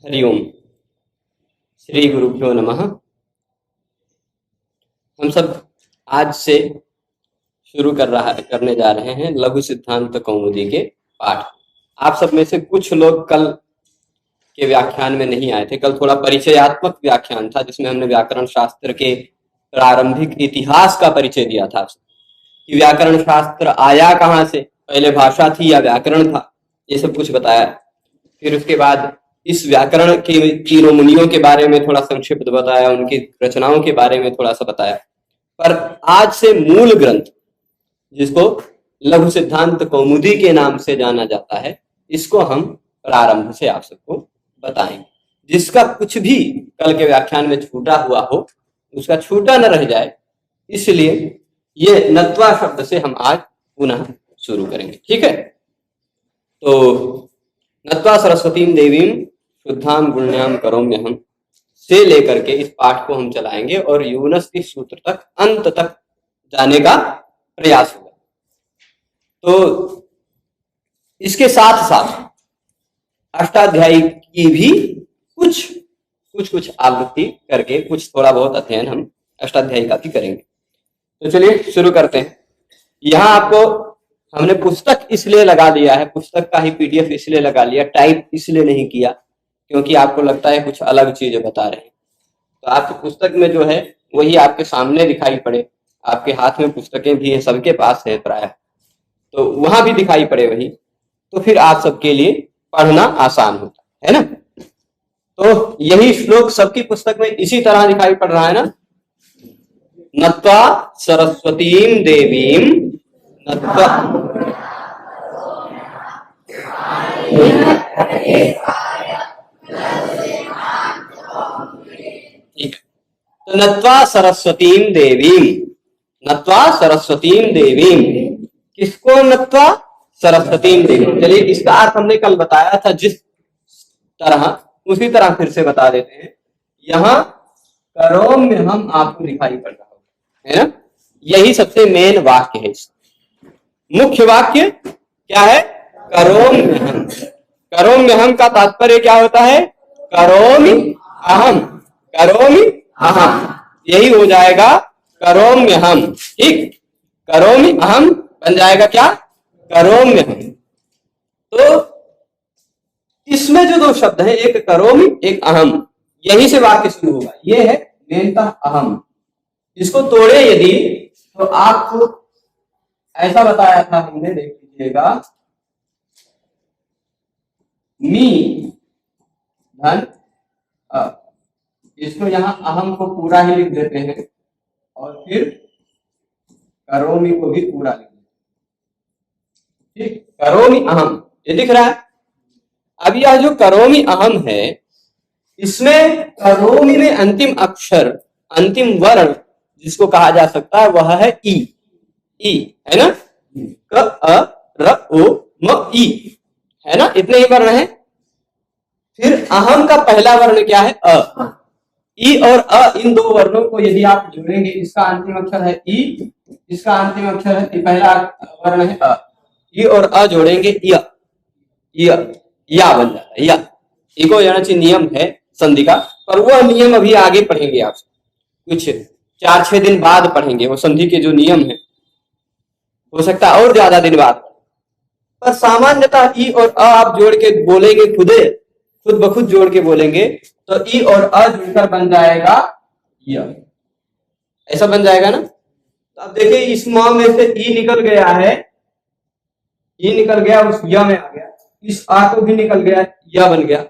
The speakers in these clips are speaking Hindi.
हरिओम। श्री गुरुभ्यो नमः। हम सब आज से करने जा रहे हैं लघु सिद्धांत कौमुदी के पाठ। आप सब में से कुछ लोग कल के व्याख्यान में नहीं आए थे। कल थोड़ा परिचयात्मक व्याख्यान था जिसमें हमने व्याकरण शास्त्र के प्रारंभिक इतिहास का परिचय दिया था कि व्याकरण शास्त्र आया कहाँ से, पहले भाषा थी या व्याकरण था, ये सब कुछ बताया। फिर उसके बाद इस व्याकरण के तीनों मुनियों के बारे में थोड़ा संक्षिप्त बताया, उनकी रचनाओं के बारे में थोड़ा सा बताया। पर आज से मूल ग्रंथ जिसको लघु सिद्धांत कौमुदी के नाम से जाना जाता है, इसको हम प्रारंभ से आप सबको बताएंगे। जिसका कुछ भी कल के व्याख्यान में छूटा हुआ हो उसका छूटा न रह जाए, इसलिए ये नत्वा शब्द से हम आज पुनः शुरू करेंगे। ठीक है, तो नत्वा सरस्वतीं देवीं शुद्धां गुण्यां करोम्यहम् से लेकर के इस पाठ को हम चलाएंगे और यूनस्ति सूत्र तक, अंत तक जाने का प्रयास होगा। तो इसके साथ साथ अष्टाध्यायी की भी कुछ आवृत्ति करके कुछ थोड़ा बहुत अध्ययन हम अष्टाध्यायी का भी करेंगे। तो चलिए शुरू करते हैं। यहाँ आपको हमने पुस्तक इसलिए लगा दिया है, पुस्तक का ही पीडीएफ इसलिए लगा लिया, टाइप इसलिए नहीं किया क्योंकि आपको लगता है कुछ अलग चीजें बता रहे हैं। तो आपकी पुस्तक में जो है वही आपके सामने दिखाई पड़े, आपके हाथ में पुस्तकें भी है, सबके पास है प्राय, तो वहां भी दिखाई पड़े वही, तो फिर आप सबके लिए पढ़ना आसान होता है ना। तो यही श्लोक सबकी पुस्तक में इसी तरह दिखाई पड़ रहा है ना। नत्वा सरस्वतीं देवीं नत्वा, ठीक है। तो नत्वा सरस्वतीं देवीं, नत्वा सरस्वतीं देवीं, किसको नत्वा? सरस्वतीं देवीं। चलिए इसका अर्थ हमने कल बताया था, जिस तरह उसी तरह फिर से बता देते हैं। यहाँ करोम्यहम् आपको दिखाई पड़ रहा होगा, है ना। यही सबसे मेन वाक्य है। मुख्य वाक्य क्या है? करोम्यहम्। करोम्यहम् का तात्पर्य क्या होता है? करोमि अहम्, करोमि अहम्, यही हो जाएगा करोम्यहम्। ठीक, करोमि अहम् बन जाएगा क्या? करोम्यहम्। तो इसमें जो दो शब्द हैं, एक करोमि एक अहम, यही से वाक्य शुरू होगा। ये है मेनतः अहम। इसको तोड़े यदि तो आपको ऐसा बताया था हमने, देख लीजिएगा, मी धन इसको यहां अहम को पूरा ही लिख देते हैं और फिर करोमि को भी पूरा लिख देते हैं। ठीक, करोमि अहम, ये दिख रहा है। अब यह जो करोमि अहम है, इसमें करोमि में अंतिम अक्षर, अंतिम वर्ण जिसको कहा जा सकता है वह है ई। ई है ना, क अ र ओ म ई, है ना, इतने ही वर्ण है। फिर अहम का पहला वर्ण क्या है? अ। ई और अ, इन दो वर्णों को यदि आप जोड़ेंगे, इसका अंतिम अक्षर है ई, इसका अंतिम अक्षर है, पहला वर्ण है अ, ई और अ जोड़ेंगे या बन जाता है या। इको यानी नियम है संधि का, पर वह नियम अभी आगे पढ़ेंगे आप कुछ 4-6 दिन बाद पढ़ेंगे। वो संधि के जो नियम है हो सकता है और ज्यादा दिन बाद, पर सामान्यतः ई और अ आप जोड़ के बोलेंगे, खुद ब खुद जोड़ के बोलेंगे तो ई और अ जुड़कर बन जाएगा य, ऐसा बन जाएगा ना। तो अब देखिए इस म में से ई निकल गया है, ई निकल गया, उस य में आ गया, इस आ को भी निकल गया, य बन गया,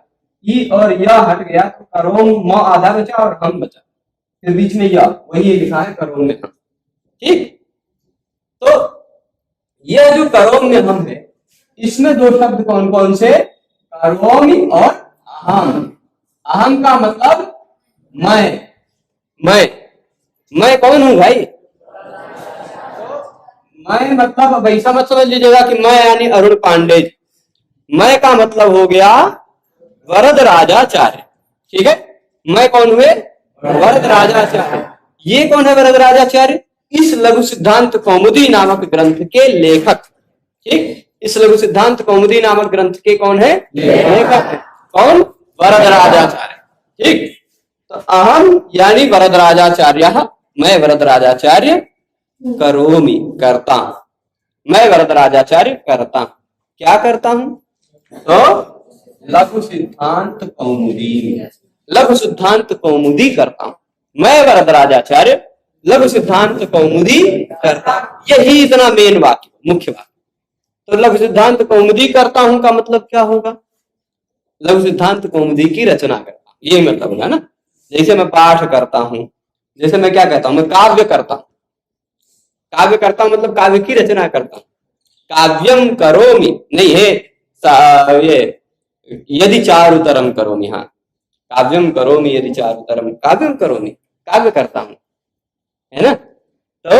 ई और य हट गया तो करोम म आधा बचा और हम बचा, फिर बीच में य, वही लिखा है करोम में हम। ठीक, तो यह जो करोम में हम है, इसमें दो शब्द कौन कौन से? करोमि और अहम। अहम का मतलब मैं कौन हूं भाई? मैं मतलब अब ऐसा मत समझ लीजिएगा कि मैं यानी अरुण पांडे। मैं का मतलब हो गया वरदराजाचार्य। ठीक है, मैं कौन हुए? वरदराजाचार्य। ये कौन है वरदराजाचार्य? इस लघु सिद्धांत कौमुदी नामक ग्रंथ के लेखक। ठीक, इस लघु सिद्धांत कौमुदी नामक ग्रंथ के कौन है? लेखक है। कौन? वरदराजाचार्य। ठीक, तो अहम यानी वरदराजाचार्य, मैं वरदराजाचार्य करोमि करता हूं, मैं वरदराजाचार्य करता हूं। क्या करता हूं? तो लघु सिद्धांत कौमुदी, लघु सिद्धांत कौमुदी करता हूं, मैं वरदराजाचार्य लघु सिद्धांत कौमुदी करता हूं। यही इतना मेन वाक्य, मुख्य वाक्य। तो लघु सिद्धांत कौमुदी करता हूं का मतलब क्या होगा? लघु सिद्धांत कौमुदी की रचना करता हूं, ये मतलब होगा ना। जैसे मैं पाठ करता हूं, जैसे मैं क्या कहता हूं, मैं काव्य करता हूं, काव्य करता हूं मतलब काव्य की रचना करता हूं। काव्यम करोमि नहीं है, ये यदि चारुतरम करोमि, हाँ, काव्यम करोमि यदि चारुतरम, काव्यम करोमि, काव्य करता हूं, है ना। तो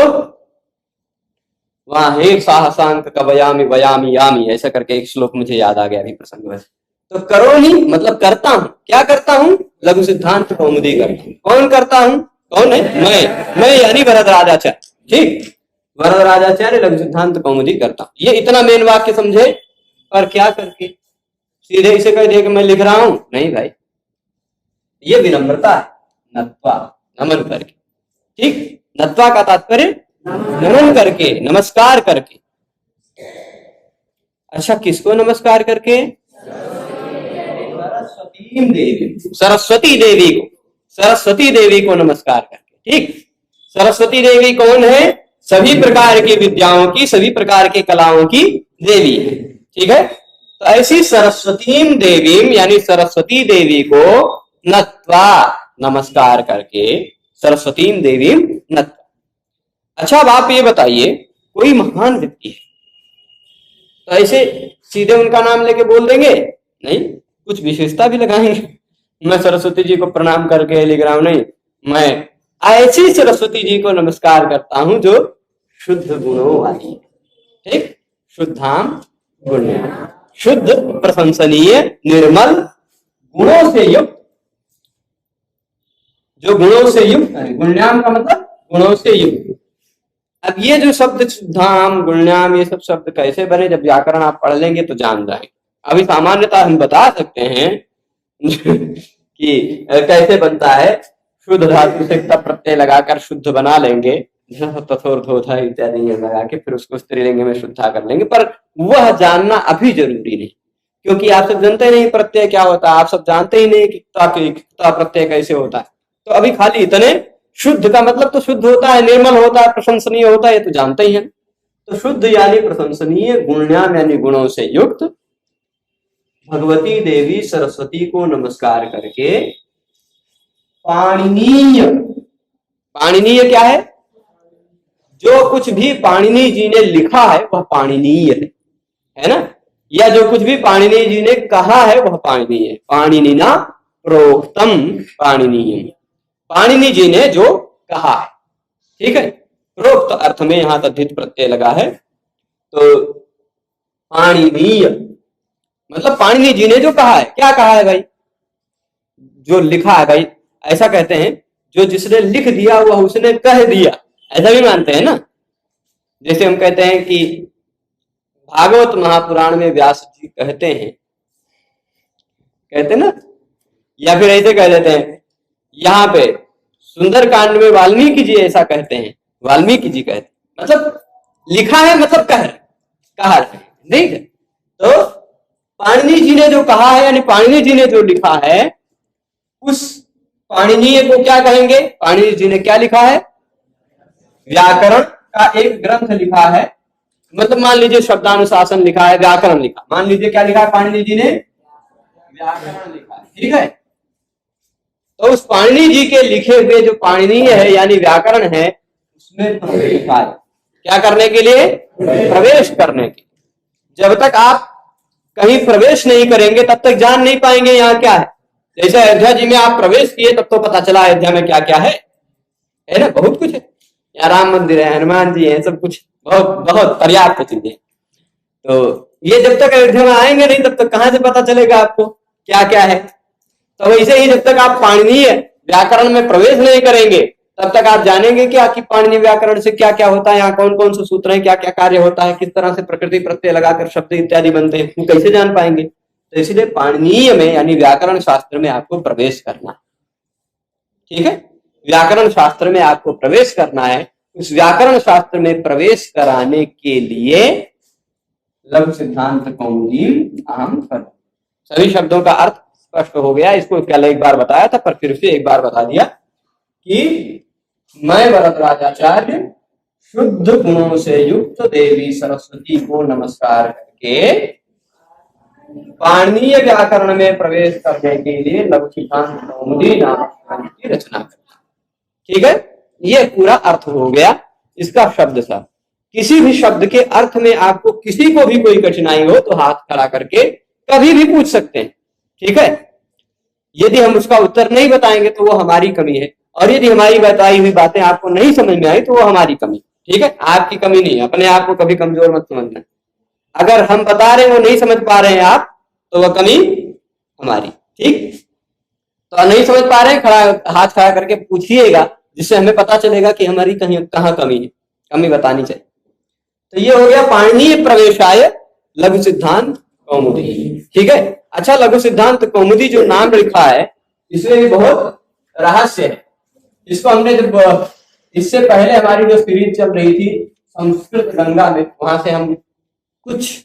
वहां हे साहसांक कवयामि वयामि यामि, ऐसा करके एक श्लोक मुझे याद आ गया अभी प्रसंग में। तो करोमि मतलब करता हूं, क्या करता हूं? लघु सिद्धांत कौमुदी करता हूं। कौन करता हूं? कौन है? मैं यानी वरदराजाचार्य। ठीक, वरदराजाचार्य लघु सिद्धांत कौमुदी करता हूं। ये इतना मेन वाक्य समझे। और क्या करके सीधे इसे कह दिया कि मैं लिख रहा हूं? नहीं भाई, ये विनम्रता है, नत्वा, नमन करके। ठीक, नत्वा का तात्पर्य नमन करके, नमस्कार करके। अच्छा, किसको नमस्कार करके? सरस्वती देवी, सरस्वती देवी को, सरस्वती देवी को नमस्कार करके। ठीक, सरस्वती देवी कौन है? सभी प्रकार की विद्याओं की, सभी प्रकार की कलाओं की देवी है। ठीक है, तो ऐसी सरस्वती देवी यानी सरस्वती देवी को नत्वा नमस्कार करके, सरस्वती देवी नत्वा। अच्छा, अब आप ये बताइए, कोई महान व्यक्ति है तो ऐसे सीधे उनका नाम लेके बोल देंगे? नहीं, कुछ विशेषता भी लगाएंगे। मैं सरस्वती जी को प्रणाम करके लिख रहा हूं, नहीं, मैं ऐसी सरस्वती जी को नमस्कार करता हूं जो शुद्ध गुणों वाली है। ठीक, शुद्धाम गुण, शुद्ध, प्रशंसनीय, निर्मल, गुणों से युक्त, जो गुणों से युक्त है। गुण्याम का मतलब गुणों से युक्त। अब ये जो शब्द शुद्धाम, गुण्याम, ये सब शब्द कैसे बने, जब व्याकरण आप पढ़ लेंगे तो जान जाएंगे। अभी सामान्यतः हम बता सकते हैं कि कैसे बनता है। शुद्ध धातु से तप प्रत्यय लगाकर शुद्ध बना लेंगे, तथोर्धोधा इत्यादि लगा के फिर उसको स्त्रीलिंग में शुद्धा कर लेंगे, पर वह जानना अभी जरूरी नहीं, क्योंकि आप सब जानते नहीं प्रत्यय क्या होता है, आप सब जानते ही नहीं कि प्रत्यय कैसे होता है। तो अभी खाली इतने, शुद्ध का मतलब तो शुद्ध होता है, निर्मल होता है, प्रशंसनीय होता है, ये तो जानते ही हैं। तो शुद्ध यानी प्रशंसनीय, गुण्याम यानी गुणों से युक्त भगवती देवी सरस्वती को नमस्कार करके पाणिनीय, पाणिनीय क्या है? जो कुछ भी पाणिनि जी ने लिखा है वह पाणिनीय है ना, या जो कुछ भी पाणिनि जी ने कहा है वह पाणिनीय है। पाणिनिना प्रोक्तम पाणिनीय, पाणिनि जी ने जो कहा है। ठीक है, प्रोक्त अर्थ में यहां तद्धित प्रत्यय लगा है, तो पाणिनीय मतलब पाणिनि जी ने जो कहा है। क्या कहा है भाई? जो लिखा है भाई, ऐसा कहते हैं, जो जिसने लिख दिया वह उसने कह दिया, ऐसा भी मानते हैं ना। जैसे हम कहते हैं कि भागवत महापुराण में व्यास जी कहते हैं, कहते ना, या फिर ऐसे कह देते हैं, यहाँ पे सुंदरकांड में वाल्मीकि जी ऐसा कहते हैं, वाल्मीकि जी कहते हैं, मतलब लिखा है मतलब कहा है, नहीं है। तो पाणिनि जी ने जो कहा है यानी पाणिनि जी ने जो लिखा है, उस पाणिनीय को क्या कहेंगे? पाणिनि जी ने क्या लिखा है? व्याकरण का एक ग्रंथ लिखा है, मतलब मान लीजिए शब्दानुशासन लिखा है, व्याकरण लिखा, मान लीजिए क्या लिखा है पाणिनि जी ने? व्याकरण लिखा है। ठीक है, तो उस पाणिनि जी के लिखे हुए जो पाणिनीय है यानी व्याकरण है, उसमें प्रवेश लिखा है। क्या करने के लिए? प्रवेश करने के। जब तक आप कहीं प्रवेश नहीं करेंगे तब तक जान नहीं पाएंगे यहाँ क्या है। जैसे अयोध्या जी में आप प्रवेश किए तब तो पता चला अयोध्या में क्या क्या है ना, बहुत कुछ है। यहाँ राम मंदिर है, हनुमान जी है, सब कुछ बहुत बहुत पर्याप्त चीजें। तो ये जब तक अयोध्या में आएंगे नहीं तब तक कहां से पता चलेगा आपको क्या क्या है। तो वैसे ही जब तक आप पाणिनीय व्याकरण में प्रवेश नहीं करेंगे तब तक आप जानेंगे क्या कि पाणिनीय व्याकरण से क्या क्या होता है, यहाँ कौन कौन से सूत्र हैं, क्या क्या कार्य होता है, किस तरह से प्रकृति प्रत्यय लगाकर शब्द इत्यादि बनते हैं, वो कैसे जान पाएंगे। तो इसलिए पाणिनीय में यानी व्याकरण शास्त्र में आपको प्रवेश करना है। ठीक है, व्याकरण शास्त्र में आपको प्रवेश करना है। उस व्याकरण शास्त्र में प्रवेश कराने के लिए लघु सिद्धांत कौमुदी आम कर। सभी शब्दों का अर्थ स्पष्ट हो गया। इसको कल एक बार बताया था, पर फिर से एक बार बता दिया कि मैं वरदराजाचार्य शुद्ध गुणों से युक्त देवी सरस्वती को नमस्कार करके पाणिनीय व्याकरण में प्रवेश करने के लिए लघु सिद्धांत कौमुदी नामक ग्रंथ की रचना करना। ठीक है, ये पूरा अर्थ हो गया इसका शब्द सा। किसी भी शब्द के अर्थ में आपको किसी को भी कोई कठिनाई हो तो हाथ खड़ा करके कभी भी पूछ सकते हैं। ठीक है, यदि हम उसका उत्तर नहीं बताएंगे तो वो हमारी कमी है, और यदि हमारी बताई हुई बातें आपको नहीं समझ में आई तो वो हमारी कमी। ठीक है, आपकी कमी नहीं है। अपने आप को कभी कमजोर मत समझना। अगर हम बता रहे हैं वो नहीं समझ पा रहे हैं आप, तो वह कमी हमारी। ठीक, तो नहीं समझ पा रहे हैं, हाथ खड़ा करके पूछिएगा, जिससे हमें पता चलेगा कि हमारी कहीं कहाँ कमी है, कमी बतानी चाहिए। तो ये हो गया पाणिनीय प्रवेशाय लघु सिद्धांत कौमुदी। ठीक है, अच्छा, लघु सिद्धांत कौमुदी जो नाम लिखा है इसमें भी बहुत रहस्य है। इसको हमने जब इससे पहले हमारी जो सीरीज चल रही थी संस्कृत गंगा में, वहां से हम कुछ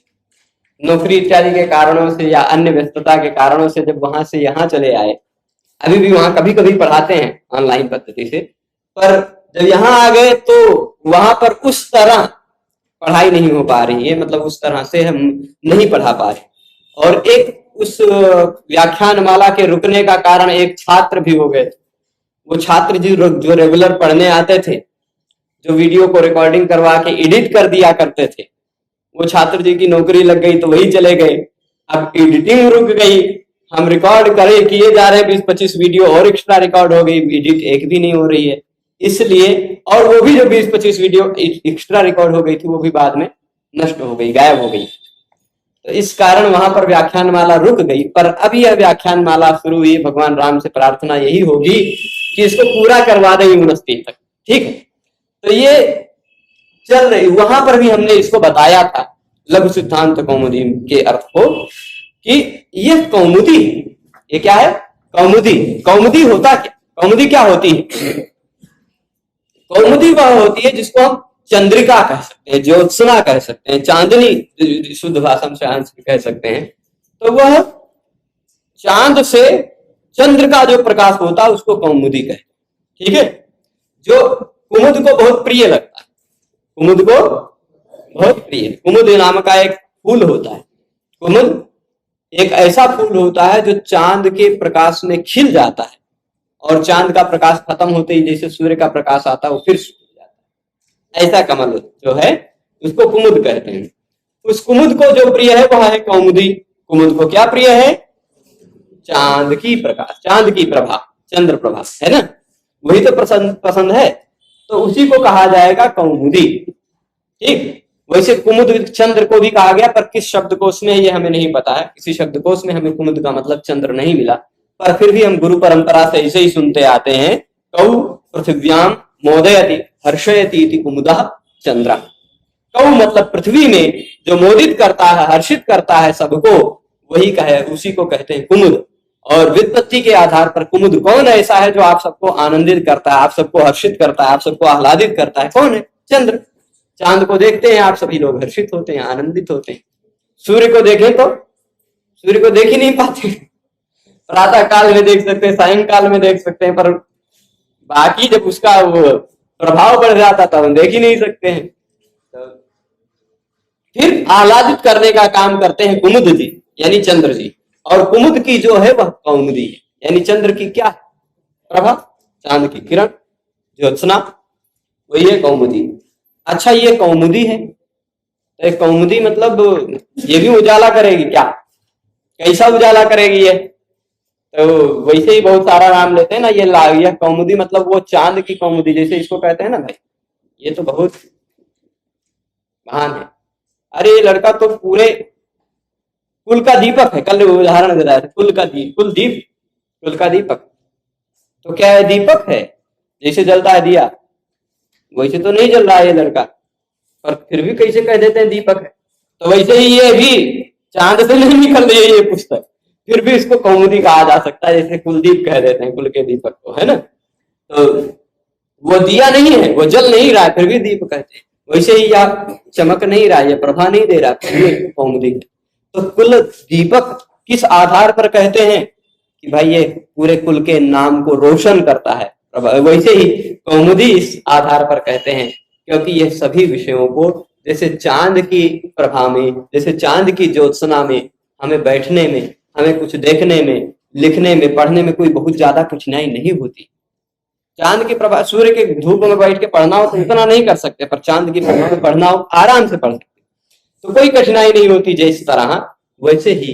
नौकरी इत्यादि के कारणों से या अन्य व्यस्तता के कारणों से जब वहां से यहाँ चले आए, अभी भी वहां कभी कभी पढ़ाते हैं ऑनलाइन पद्धति से, पर जब यहाँ आ गए तो वहां पर उस तरह पढ़ाई नहीं हो पा रही है, मतलब उस तरह से हम नहीं पढ़ा पा रहे। और एक उस व्याख्यान माला के रुकने का कारण एक छात्र भी हो गए। वो छात्र जी जो रेगुलर पढ़ने आते थे, जो वीडियो को रिकॉर्डिंग करवा के एडिट कर दिया करते थे, वो छात्र जी की नौकरी लग गई तो वही चले गए। अब एडिटिंग रुक गई, हम रिकॉर्ड किए जा रहे हैं 20-25 वीडियो और एक्स्ट्रा रिकॉर्ड हो गई, एडिट एक भी नहीं हो रही है। इसलिए, और वो भी जो 20-25 वीडियो एक्स्ट्रा रिकॉर्ड हो गई थी वो भी बाद में नष्ट हो गई, गायब हो गई। तो इस कारण वहां पर व्याख्यान माला रुक गई। पर अब यह व्याख्यान माला शुरू हुई। भगवान राम से प्रार्थना यही होगी कि इसको पूरा करवा दें 29 तक। ठीक है, तो ये चल रही। वहां पर भी हमने इसको बताया था लघु सिद्धांत कौमुदी के अर्थ को, कि ये कौमुदी, ये क्या है? कौमुदी। कौमुदी होता क्या? कौमुदी क्या होती है? कौमुदी वह होती है जिसको हम चंद्रिका कह सकते हैं, ज्योत्सना कह सकते हैं, चांदनी शुद्ध भाषा में कह सकते हैं। तो वह चांद से चंद्र का जो प्रकाश होता है उसको कौमुदी कहते हैं। ठीक है, जो कुमुद को बहुत प्रिय लगता है, कुमुद को बहुत प्रिय। कुमुद नाम का एक फूल होता है। कुमुद एक ऐसा फूल होता है जो चांद के प्रकाश में खिल जाता है, और चांद का प्रकाश खत्म होते ही जैसे सूर्य का प्रकाश आता है वो फिर सूख जाता है। ऐसा कमल जो है उसको कुमुद कहते हैं। उस कुमुद को जो प्रिय है वह है कौमुदी। कुमुद को क्या प्रिय है? चांद की प्रकाश, चांद की प्रभा, चंद्र प्रभा, है ना, वही तो पसंद है, तो उसी को कहा जाएगा कौमुदी। ठीक, वैसे कुमुद चंद्र को भी कहा गया, पर किस शब्दकोश में ये हमें नहीं पता है। किसी शब्दकोश में हमें कुमुद का मतलब चंद्र नहीं मिला, पर फिर भी हम गुरु परंपरा से ऐसे ही सुनते आते हैं, कौ पृथिव्याम मोदयति हर्षयति इति कुमुदः चंद्र। कौ मतलब पृथ्वी में जो मोदित करता है, हर्षित करता है सबको, वही कहे, उसी को कहते हैं कुमुद। और व्युत्पत्ति के आधार पर कुमुद कौन ऐसा है जो आप सबको आनंदित करता है, आप सबको हर्षित करता है, आप सबको आह्लादित करता है? कौन है? चंद्र। चांद को देखते हैं आप सभी लोग हर्षित होते हैं, आनंदित होते हैं। सूर्य को देखें तो सूर्य को देख ही नहीं पाते। प्रातः काल में देख सकते हैं, सायंकाल में देख सकते हैं, पर बाकी जब उसका वो प्रभाव बढ़ जाता था हम देख ही नहीं सकते हैं। तो फिर आह्लादित करने का काम करते हैं कुमुद जी, यानी चंद्र जी। और कुमुद की जो है वह कौमुदी है, यानी चंद्र की क्या प्रभा, चांद की किरण, ज्योत्सना, वही है कौमुदी। अच्छा, ये कौमुदी है तो एक कौमुदी मतलब ये भी उजाला करेगी क्या? कैसा उजाला करेगी ये? तो वैसे ही बहुत सारा नाम लेते हैं ना, ये कौमुदी मतलब वो चांद की कौमुदी, जैसे इसको कहते हैं ना भाई, ये तो बहुत महान है। अरे ये लड़का तो पूरे कुल का दीपक है। कल उदाहरण दे रहा था, कुल का दीपक। तो क्या है? दीपक है। जैसे जलता है दिया वैसे तो नहीं जल रहा है ये लड़का, पर फिर भी कैसे कह देते हैं दीपक है। तो वैसे ही ये भी चांद से नहीं निकल रही है ये पुस्तक, फिर भी इसको कौमुदी कहा जा सकता है, जैसे कुलदीप कह देते हैं, कुल के दीपक को, है ना। तो वो दिया नहीं है, वो जल नहीं रहा है, फिर भी दीप कहते हैं। वैसे ही आप चमक नहीं रहा है, प्रभा नहीं दे रहा, फिर भी कौमुदी। तो कुल दीपक किस आधार पर कहते हैं कि भाई ये पूरे कुल के नाम को रोशन करता है, वैसे ही कौमुदी इस आधार पर कहते हैं क्योंकि ये सभी विषयों को, जैसे चांद की प्रभा में, जैसे चांद की ज्योत्सना में हमें बैठने में, हमें कुछ देखने में, लिखने में, पढ़ने में कोई बहुत ज्यादा कठिनाई नहीं होती। चांद की प्रभा, सूर्य के धूप में बैठ के पढ़ना हो तो इतना नहीं कर सकते, पर चांद की प्रभा में पढ़ना हो आराम से पढ़ सकते, तो कोई कठिनाई नहीं होती। जिस तरह वैसे ही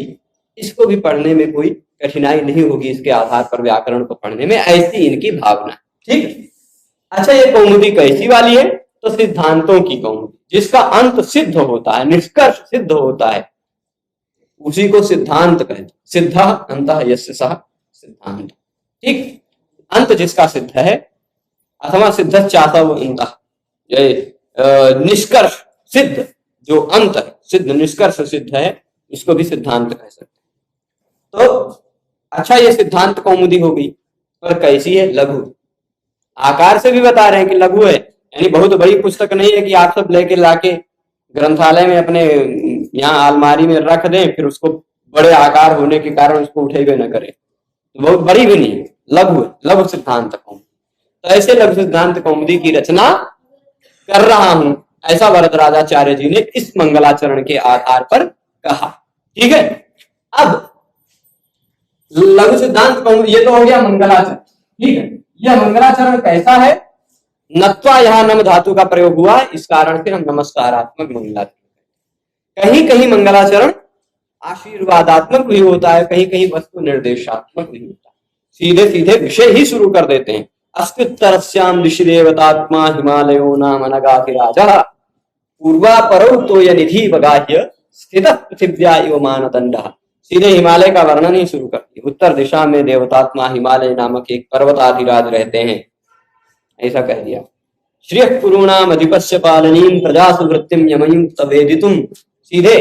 इसको भी पढ़ने में कोई कठिनाई नहीं होगी, इसके आधार पर व्याकरण को पढ़ने में, ऐसी इनकी भावना। ठीक है। अच्छा, ये कौमुदी कैसी वाली है? तो सिद्धांतों की कौमुदी, जिसका अंत सिद्ध होता है, निष्कर्ष सिद्ध होता है, उसी को सिद्धांत कहते हैं। सिद्ध अंतः यस्य सः सिद्धांत। ठीक, अंत जिसका सिद्ध है, अथवा सिद्ध चातव अंतः, निष्कर्ष सिद्ध जो अंत है, सिद्ध निष्कर्ष सिद्ध है, इसको भी सिद्धांत कह सकते हैं। तो अच्छा, ये सिद्धांत कौमुदी हो गई, पर कैसी है? लघु। आकार से भी बता रहे हैं कि लघु है, यानी बहुत बड़ी पुस्तक नहीं है कि आप सब लेके लाके ग्रंथालय में अपने यहाँ अलमारी में रख दें, फिर उसको बड़े आकार होने के कारण उसको उठेबे न करें। तो बहुत बड़ी भी नहीं, लघु है, लघु सिद्धांत कौमुदी। तो ऐसे लघु सिद्धांत कौमुदी की रचना कर रहा हूं, ऐसा वरदराजाचार्य जी ने इस मंगलाचरण के आधार पर कहा। ठीक है। अब लघु सिद्धांत कौमुदी, ये तो हो गया मंगलाचरण। ठीक है। यह मंगलाचरण कैसा है? नत्वा, यहां नम धातु का प्रयोग हुआ, इस कारण से हम नमस्कारात्मक मंगलाचरण। कहीं कहीं मंगलाचरण आशीर्वादात्मक भी होता है, कहीं कहीं वस्तु निर्देशात्मक भी होता है। सीधे सीधे विषय ही शुरू कर देते हैं। अस्त्युत्तरस्याम ऋषि देवतात्मा हिमालयो नाम अनगाधिराजः पूर्वा परौ तो निधि वगाह्य स्थित पृथिव्या इव मानदंडः। सीधे हिमालय का वर्णन ही शुरू करती है। उत्तर दिशा में देवतात्मा हिमालय नामक एक पर्वताधिराज रहते हैं, ऐसा कह दिया। श्रियः कुरूणाम अधिपस्य पालनीम प्रजासु वृत्तिम यमयीम तवेदितुम। सीधे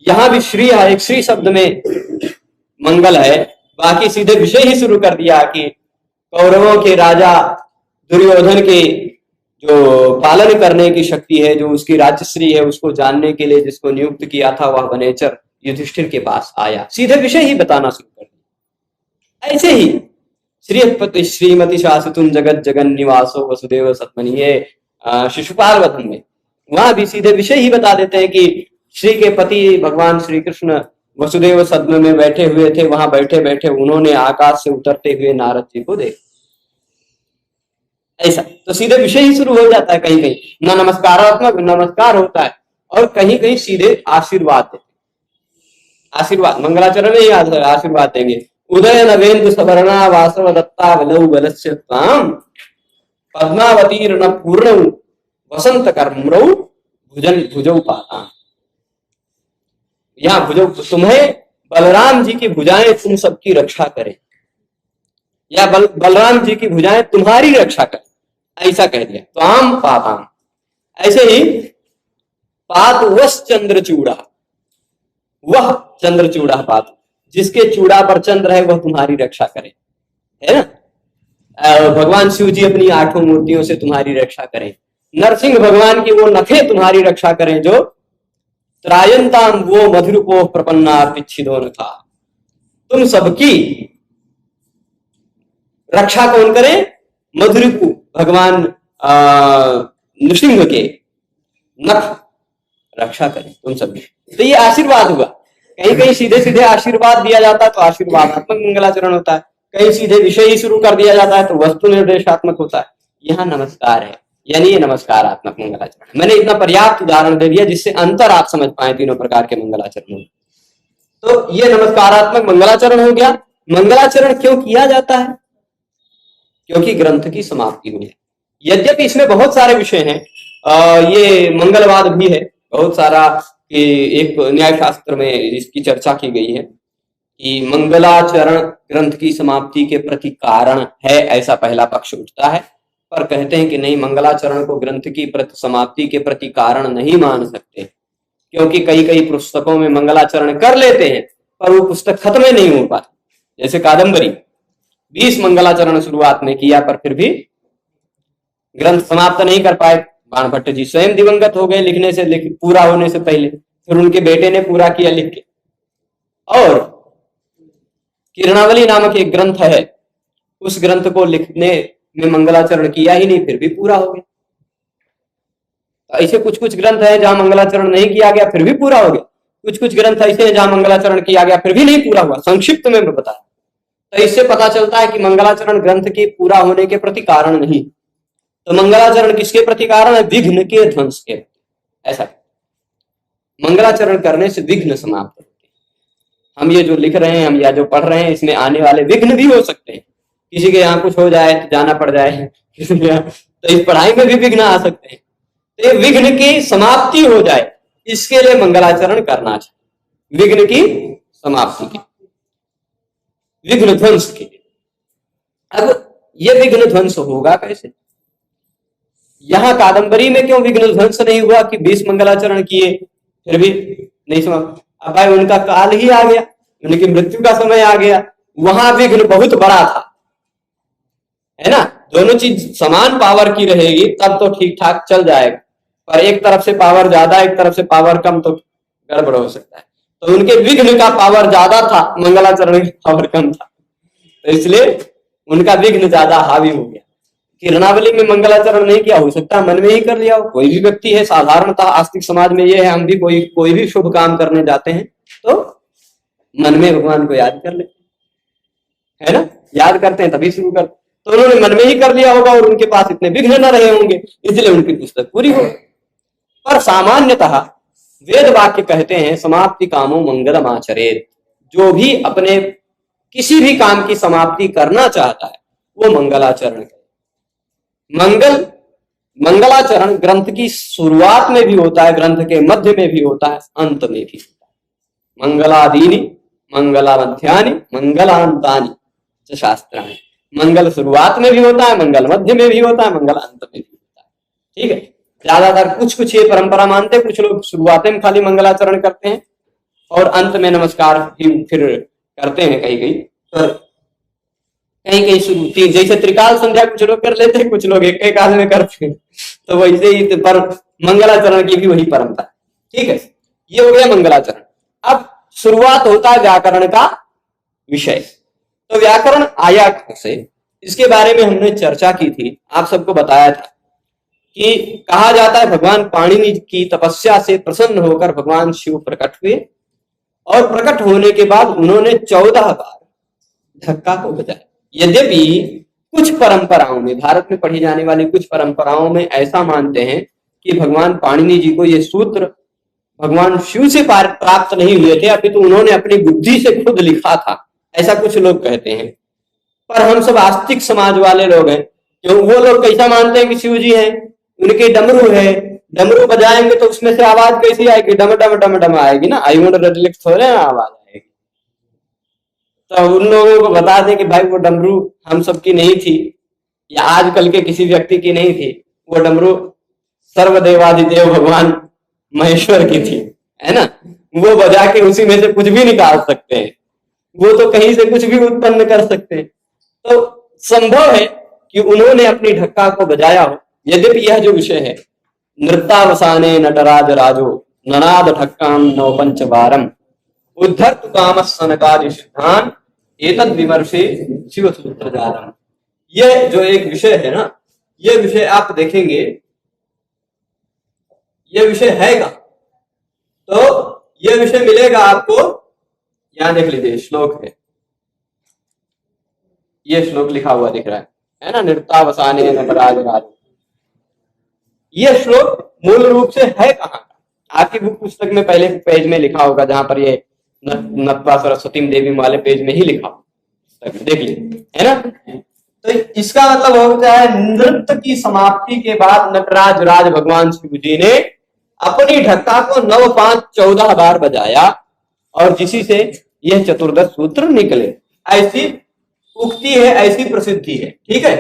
यहां भी श्री है, एक श्री शब्द में मंगल है, बाकी सीधे विषय ही शुरू कर दिया कि कौरवों के राजा दुर्योधन के जो पालन करने की शक्ति है, जो उसकी राजश्री है, उसको जानने के लिए जिसको नियुक्त किया था, वह वनेचर युधिष्ठिर के पास आया। सीधे विषय ही बताना शुरू कर दिया। ऐसे ही श्रीपति श्रीमती शासितुम जगत जगन निवासो वसुदेव सत्मनि, ये शिशुपाल वधन में, वहां भी सीधे विषय ही बता देते हैं कि श्री के पति भगवान श्री कृष्ण वसुदेव सदन में बैठे हुए थे, वहां बैठे बैठे उन्होंने आकाश से उतरते हुए नारद जी को देखा। ऐसा तो सीधे विषय ही शुरू हो जाता है। कहीं कहीं न नमस्कारात्मक नमस्कार होता है, और कहीं कहीं सीधे आशीर्वाद देते, आशीर्वाद मंगलाचरण में ही आशीर्वाद देंगे। उदय नवेंद्र सवर्णा वासव दत्ता वलौ बलस्य त्वाम पद्मावतीर्ण पूर्ण वसंत कर्मरौ भुजन भुजौ पाता। यहाँ भुजौ, तुम्हें बलराम जी की भुजाएं तुम सबकी रक्षा करें, या बलराम जी की भुजाएं तुम्हारी रक्षा करें, ऐसा कह दिया। त्वाम पाताम, ऐसे ही पात वस चंद्रचूड़ा, वह चंद्रचूड़ा पात, जिसके चूड़ा पर चंद्र है वह तुम्हारी रक्षा करे, है ना। भगवान शिव जी अपनी 8 मूर्तियों से तुम्हारी रक्षा करें। नरसिंह भगवान की वो नखें तुम्हारी रक्षा करें जो त्रायंताम वो मधुरपोह प्रपन्ना पिच्छिदो न था। तुम सबकी रक्षा कौन करे? मधुरपु, भगवान नृसिंह के नख रक्षा करें तुम सबकी। तो ये आशीर्वाद हुआ। कहीं कहीं सीधे सीधे आशीर्वाद दिया जाता है तो आशीर्वादात्मक मंगलाचरण होता है, कहीं सीधे विषय ही शुरू कर दिया जाता है तो वस्तु निर्देशात्मक होता है। यहाँ नमस्कार है, यानी ये नमस्कारात्मक मंगलाचरण। मैंने इतना पर्याप्त उदाहरण दे दिया जिससे अंतर आप समझ पाए तीनों प्रकार के मंगलाचरण। तो ये नमस्कारात्मक मंगलाचरण हो गया। मंगलाचरण क्यों किया जाता है? क्योंकि ग्रंथ की समाप्ति हुई है। यद्यपि इसमें बहुत सारे विषय हैं, ये मंगलवाद भी है बहुत सारा, कि एक न्याय शास्त्र में इसकी चर्चा की गई है कि मंगलाचरण ग्रंथ की समाप्ति के प्रति कारण है, ऐसा पहला पक्ष उठता है। पर कहते हैं कि नहीं, मंगलाचरण को ग्रंथ की समाप्ति के प्रति कारण नहीं मान सकते, क्योंकि कई कई पुस्तकों में मंगलाचरण कर लेते हैं पर वो पुस्तक खत्म ही नहीं हो पाती। जैसे कादम्बरी 20 मंगलाचरण शुरुआत में किया पर फिर भी ग्रंथ समाप्त नहीं कर पाए। बाणभट्ट जी स्वयं दिवंगत हो गए लिखने से, पूरा होने से पहले, फिर उनके बेटे ने पूरा किया लिख के। और किरणावली नामक एक ग्रंथ है, उस ग्रंथ को लिखने में मंगलाचरण किया ही नहीं, फिर भी पूरा हो गया। तो ऐसे कुछ कुछ ग्रंथ है जहां मंगलाचरण नहीं किया गया फिर भी पूरा हो गया, कुछ कुछ ग्रंथ ऐसे हैं जहां मंगलाचरण किया गया फिर भी नहीं पूरा हुआ। संक्षिप्त में मैं बताया, तो इससे पता चलता है कि मंगलाचरण ग्रंथ के पूरा होने के प्रति कारण नहीं। तो मंगलाचरण किसके प्रति कारण है? विघ्न के ध्वंस के। ऐसा मंगलाचरण करने से विघ्न समाप्त होते हैं। हम ये जो लिख रहे हैं, हम या जो पढ़ रहे हैं, इसमें आने वाले विघ्न भी हो सकते हैं। किसी के यहाँ कुछ हो जाए तो जाना पड़ जाए, किसी के यहाँ, तो इस पढ़ाई में भी विघ्न आ सकते हैं। तो ये विघ्न की समाप्ति हो जाए, इसके लिए मंगलाचरण करना चाहिए। विघ्न की समाप्ति के, विघ्न ध्वंस के। अब ये विघ्न ध्वंस होगा कैसे? यहां कादंबरी में क्यों विघ्न ध्वंस नहीं हुआ कि 20 मंगलाचरण किए फिर भी नहीं समाप्त? अब भाई उनका काल ही आ गया, उनकी मृत्यु का समय आ गया, वहां विघ्न बहुत बड़ा था, है ना। दोनों चीज समान पावर की रहेगी तब तो ठीक ठाक चल जाएगा, पर एक तरफ से पावर ज्यादा एक तरफ से पावर कम तो गड़बड़ हो सकता है। तो उनके विघ्न का पावर ज्यादा था, मंगलाचरण की पावर कम था, तो इसलिए उनका विघ्न ज्यादा हावी हो गया। किरणावली में मंगलाचरण नहीं किया, हो सकता है मन में ही कर लिया हो। कोई भी व्यक्ति है, साधारणतः आस्तिक समाज में ये है, हम भी कोई भी शुभ काम करने जाते हैं तो मन में भगवान को याद कर लेते हैं, है ना, याद करते हैं तभी शुरू करते। तो उन्होंने मन में ही कर लिया होगा और उनके पास इतने विघ्न न रहे होंगे, इसलिए उनकी पुस्तक पूरी हो। पर सामान्यतः वेद वाक्य कहते हैं समाप्ति कामो मंगलम आचरेत। जो भी अपने किसी भी काम की समाप्ति करना चाहता है वो मंगलाचरण करे। मंगलाचरण ग्रंथ की शुरुआत में भी होता है, ग्रंथ के मध्य में भी होता है, अंत में भी होता है। मंगलादीनि मंगलामध्यानि मंगलांतानि शास्त्राणि। मंगल शुरुआत में भी होता है, मंगल मध्य में भी होता है, मंगल अंत में भी होता है। ठीक है, ज्यादातर कुछ ये परंपरा मानते हैं, कुछ लोग शुरुआत में खाली मंगलाचरण करते हैं और अंत में नमस्कार फिर करते हैं। कहीं शुरू, जैसे त्रिकाल संध्या कुछ लोग कर लेते हैं, कुछ लोग एक काल में करते हैं, तो वैसे ही पर मंगलाचरण की भी वही परंपरा। ठीक है, ये हो गया मंगलाचरण। अब शुरुआत होता है व्याकरण का विषय। तो व्याकरण आया कैसे, इसके बारे में हमने चर्चा की थी। आप सबको बताया था कि कहा जाता है भगवान पाणिनि की तपस्या से प्रसन्न होकर भगवान शिव प्रकट हुए और प्रकट होने के बाद उन्होंने 14 बार ढक्का को बजाया। यद्यपि कुछ परंपराओं में, भारत में पढ़ी जाने वाली कुछ परंपराओं में ऐसा मानते हैं कि भगवान पाणिनि जी को ये सूत्र भगवान शिव से प्राप्त नहीं हुए थे, अभी तो उन्होंने अपनी बुद्धि से खुद लिखा था, ऐसा कुछ लोग कहते हैं। पर हम सब आस्तिक समाज वाले लोग हैं, क्यों वो लोग कैसा मानते हैं कि शिव जी हैं, उनके डमरू है, डमरू बजाएंगे तो उसमें से आवाज कैसी आएगी? डम डम डम डम आएगी ना, आयुन रजलिक थोड़े ना आवाज आएगी। तो उन लोगों को बता दें कि भाई वो डमरू हम सबकी नहीं थी, या आजकल के किसी व्यक्ति की नहीं थी, वो डमरू सर्वदेवादिदेव भगवान महेश्वर की थी, है ना। वो बजा के उसी में से कुछ भी निकाल सकते हैं, वो तो कहीं से कुछ भी उत्पन्न कर सकते हैं। तो संभव है कि उन्होंने अपनी ढक्का को बजाया हो। यद्यपि यह जो विषय है, नृत्तावसाने नटराज राजो ननाद ढक्काम नव पंच बारम उद्धर्तु काम सनकादि सिद्धान एतद विमर्शे शिव सूत्र जारम। ये जो एक विषय है ना, ये विषय आप देखेंगे, ये विषय हैगा, तो ये विषय मिलेगा आपको। यहां देख लीजिए, श्लोक है, ये श्लोक लिखा हुआ दिख रहा है ना, नृत्तावसाने नटराज राजो। ये श्लोक मूल रूप से है कहां का? आपकी बुक पुस्तक में पहले पेज में लिखा होगा, जहां पर ये नत्वा सरस्वती देवी वाले पेज में ही लिखा होगा, देख लीजिए, है ना। तो इसका मतलब होता है नृत्य की समाप्ति के बाद नटराज राज भगवान शिव जी ने अपनी ढक्का को 9, 5, 14 बार बजाया और जिसी से यह चतुर्दश सूत्र निकले। ऐसी उक्ति है, ऐसी प्रसिद्धि है, ठीक है।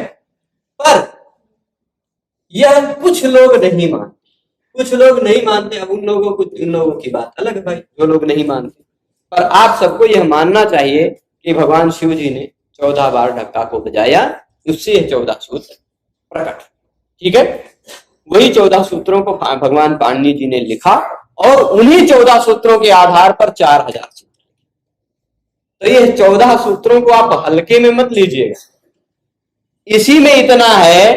पर यह कुछ लोग नहीं मानते, कुछ लोग नहीं मानते, अब उन लोगों की बात अलग है भाई, जो लोग नहीं मानते। पर आप सबको यह मानना चाहिए कि भगवान शिव जी ने 14 बार ढक्का को बजाया, उससे यह 14 सूत्र प्रकट। ठीक है, वही 14 सूत्रों को भगवान पाणिनि जी ने लिखा और उन्हीं 14 सूत्रों के आधार पर 4000 सूत्र। तो ये 14 सूत्रों को आप हल्के में मत लीजिएगा। इसी में इतना है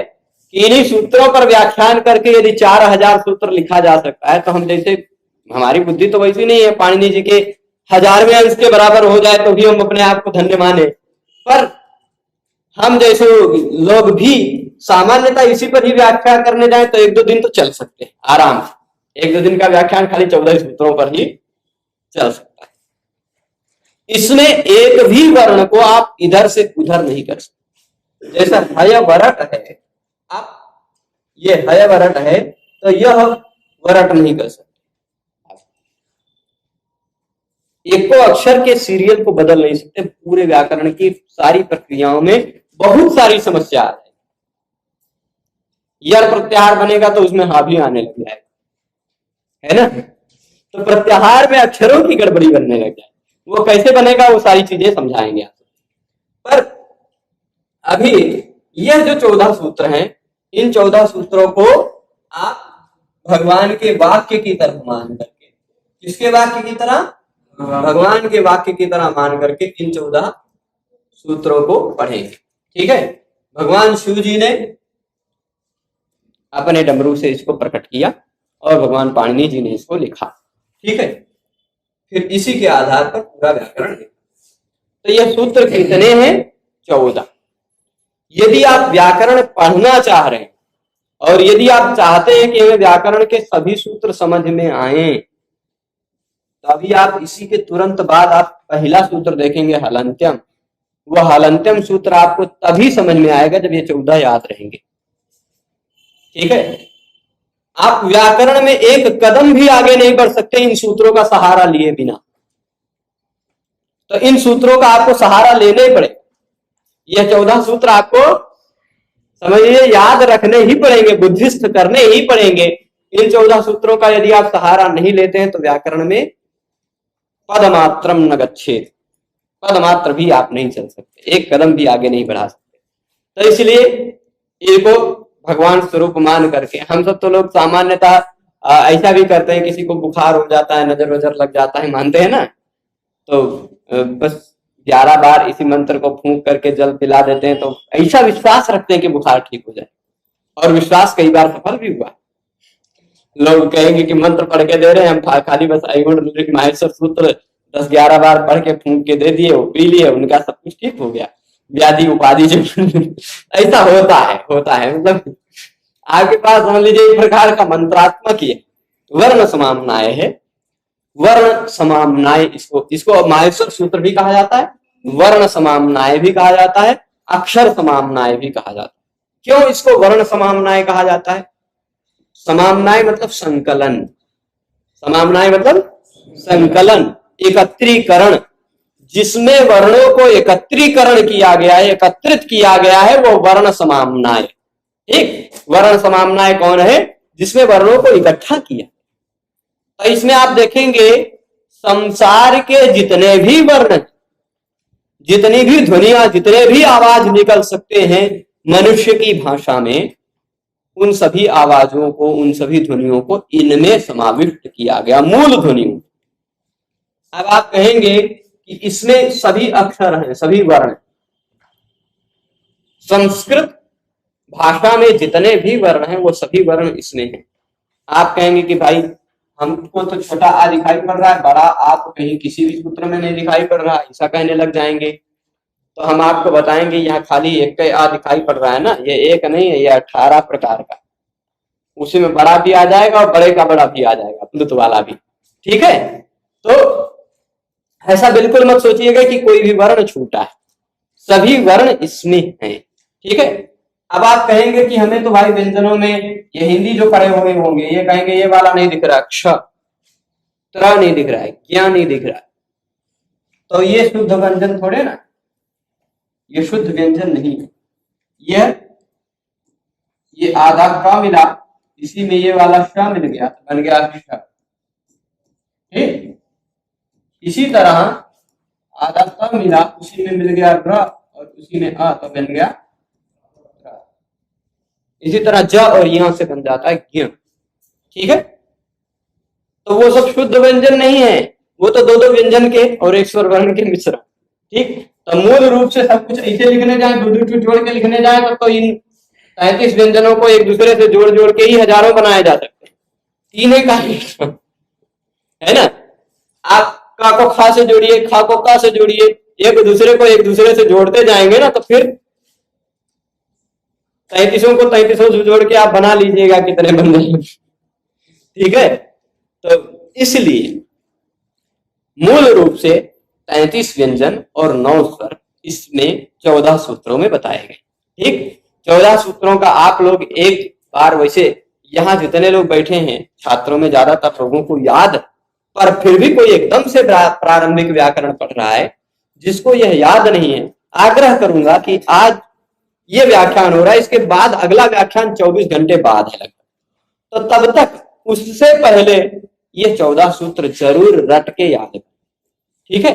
कि इन्हीं सूत्रों पर व्याख्यान करके यदि 4000 सूत्र लिखा जा सकता है, तो हम जैसे, हमारी बुद्धि तो वैसी नहीं है पाणिनि जी के 1000वें अंश के बराबर हो जाए तो भी हम अपने आप को धन्य माने, पर हम जैसे लोग भी सामान्यतः इसी पर ही व्याख्या करने जाए तो 1-2 दिन तो चल सकते हैं आराम से। 1-2 दिन का व्याख्यान खाली 14 सूत्रों पर ही चल सकता है। इसमें एक भी वर्ण को आप इधर से उधर नहीं कर सकते। जैसा हय वरट है, आप ये हय वरट है तो यह वरट नहीं कर सकते। एक को अक्षर के सीरियल को बदल नहीं सकते। पूरे व्याकरण की सारी प्रक्रियाओं में बहुत सारी समस्या है। यर प्रत्याहार बनेगा तो उसमें हा भी आने लग जाएगा, है ना। तो प्रत्याहार में अक्षरों की गड़बड़ी बनने लग जाए, वो कैसे बनेगा वो सारी चीजें समझाएंगे आप। पर अभी यह जो 14 सूत्र हैं, इन 14 सूत्रों को आप भगवान के वाक्य की तरह मान करके, किसके वाक्य की तरह? भगवान के वाक्य की तरह मान करके इन 14 सूत्रों को पढ़ेंगे। ठीक है, भगवान शिव जी ने अपने डमरू से इसको प्रकट किया और भगवान पाणिनि जी ने इसको लिखा। ठीक है, फिर इसी के आधार पर पूरा व्याकरण है। तो यह सूत्र कितने हैं? 14। यदि आप व्याकरण पढ़ना चाह रहे हैं और यदि आप चाहते हैं कि हमें व्याकरण के सभी सूत्र समझ में आए, तो अभी आप इसी के तुरंत बाद आप पहला सूत्र देखेंगे हलंत्यम। वह हलंत्यम सूत्र आपको तभी समझ में आएगा जब ये 14 याद रहेंगे। ठीक है, आप व्याकरण में एक कदम भी आगे नहीं बढ़ सकते इन सूत्रों का सहारा लिए बिना। तो इन सूत्रों का आपको सहारा लेने पड़े। यह 14 सूत्र आपको समझिए याद रखने ही पड़ेंगे, बुद्धिस्थ करने ही पड़ेंगे। इन 14 सूत्रों का यदि आप सहारा नहीं लेते हैं तो व्याकरण में पदमात्रम न गच्छेत, पदमात्र भी आप नहीं चल सकते, एक कदम भी आगे नहीं बढ़ा सकते। तो इसलिए इनको भगवान स्वरूप मान करके हम सब तो लोग सामान्यतः ऐसा भी करते हैं, किसी को बुखार हो जाता है, नजर वजर लग जाता है, मानते हैं ना, तो बस 11 बार इसी मंत्र को फूंक करके जल पिला देते हैं, तो ऐसा विश्वास रखते हैं कि बुखार ठीक हो जाए। और विश्वास कई बार सफल भी हुआ। लोग कहेंगे कि मंत्र पढ़ के दे रहे हैं हम, खाली बस ऐगुण माहेश्वर सूत्र 10-11 बार पढ़ के फूंक के दे दिए, वो पी लिए, उनका सब कुछ ठीक हो गया, व्याधि उपाधि जो ऐसा होता है मतलब आपके पास समझ लीजिए एक प्रकार का मंत्रात्मक ही है। वर्ण समाम्नाय है, वर्ण समाम्नाय, इसको माहेश्वर सूत्र भी कहा जाता है, वर्ण समाम्नाय भी कहा जाता है, अक्षर समाम्नाय भी कहा जाता है। क्यों इसको वर्ण समाम्नाय कहा जाता है? समाम्नाय मतलब संकलन, समाम्नाय मतलब संकलन, एकत्रीकरण। जिसमें वर्णों को एकत्रीकरण किया गया है, एकत्रित किया गया है, वो वर्ण समाम्नाय। ठीक, वर्ण समाम्नाय कौन है? जिसमें वर्णों को इकट्ठा किया। तो इसमें आप देखेंगे संसार के जितने भी वर्ण, जितनी भी ध्वनियां, जितने भी आवाज निकल सकते हैं मनुष्य की भाषा में, उन सभी आवाजों को, उन सभी ध्वनियों को इनमें समाविष्ट किया गया, मूल ध्वनियों। अब आप कहेंगे कि इसमें सभी अक्षर हैं, सभी वर्ण। संस्कृत भाषा में जितने भी वर्ण हैं वो सभी वर्ण इसमें हैं। आप कहेंगे कि भाई हमको तो छोटा आ दिखाई पड़ रहा है, बड़ा आ तो कहीं किसी भी सूत्र में नहीं दिखाई पड़ रहा, ऐसा कहने लग जाएंगे। तो हम आपको बताएंगे यहाँ खाली एक का आ दिखाई पड़ रहा है ना, ये एक नहीं है, ये 18 प्रकार का। उसी में बड़ा भी आ जाएगा और बड़े का बड़ा भी आ जाएगा, प्लुत वाला भी। ठीक है, तो ऐसा बिल्कुल मत सोचिएगा कि कोई भी वर्ण छूटा है, सभी वर्ण इसमें हैं। ठीक है, अब आप कहेंगे कि हमें तो भाई व्यंजनों में ये हिंदी जो पढ़े हुए होंगे ये कहेंगे ये वाला नहीं दिख रहा, क्ष, त्र नहीं दिख रहा है, क्या नहीं दिख रहा है, तो ये शुद्ध व्यंजन थोड़े ना, ये शुद्ध व्यंजन नहीं है। ये आधा क मिला इसी में ये वाला श मिल गया तो बन गया श। ठीक, इसी तरह आधा स मिला, उसी में मिल गया र और उसी में आ तो बन गया र। इसी तरह ज और यहाँ से बन जाता है ज्ञ। ठीक है, तो वो सब शुद्ध व्यंजन नहीं है, वो तो दो दो व्यंजन के और एक स्वर वर्ण के मिश्रण। ठीक, तो मूल रूप से सब कुछ ऐसे लिखने जाए, दो दो जोड़ के लिखने जाए तो इन 33 व्यंजनों को एक दूसरे से जोड़ जोड़ के ही हजारों बनाए जा सकते हैं। तीन है का है ना, आप का को खा से जोड़िए, खा को का से जोड़िए, एक दूसरे को एक दूसरे से जोड़ते जाएंगे ना तो फिर 33 को 33 से जोड़ के आप बना लीजिएगा कितने बन जाएंगे। ठीक है, तो इसलिए मूल रूप से 33 व्यंजन और 9 स्वर इसमें 14 सूत्रों में बताए गए। ठीक, 14 सूत्रों का आप लोग एक बार, वैसे यहाँ जितने लोग बैठे हैं छात्रों में ज्यादातर लोगों को याद, पर फिर भी कोई एकदम से प्रारंभिक व्याकरण पढ़ रहा है जिसको यह याद नहीं है, आग्रह करूंगा कि आज ये व्याख्यान हो रहा है, इसके बाद अगला व्याख्यान 24 घंटे बाद है लगता, तो तब तक उससे पहले ये 14 सूत्र जरूर रट के याद है। ठीक है,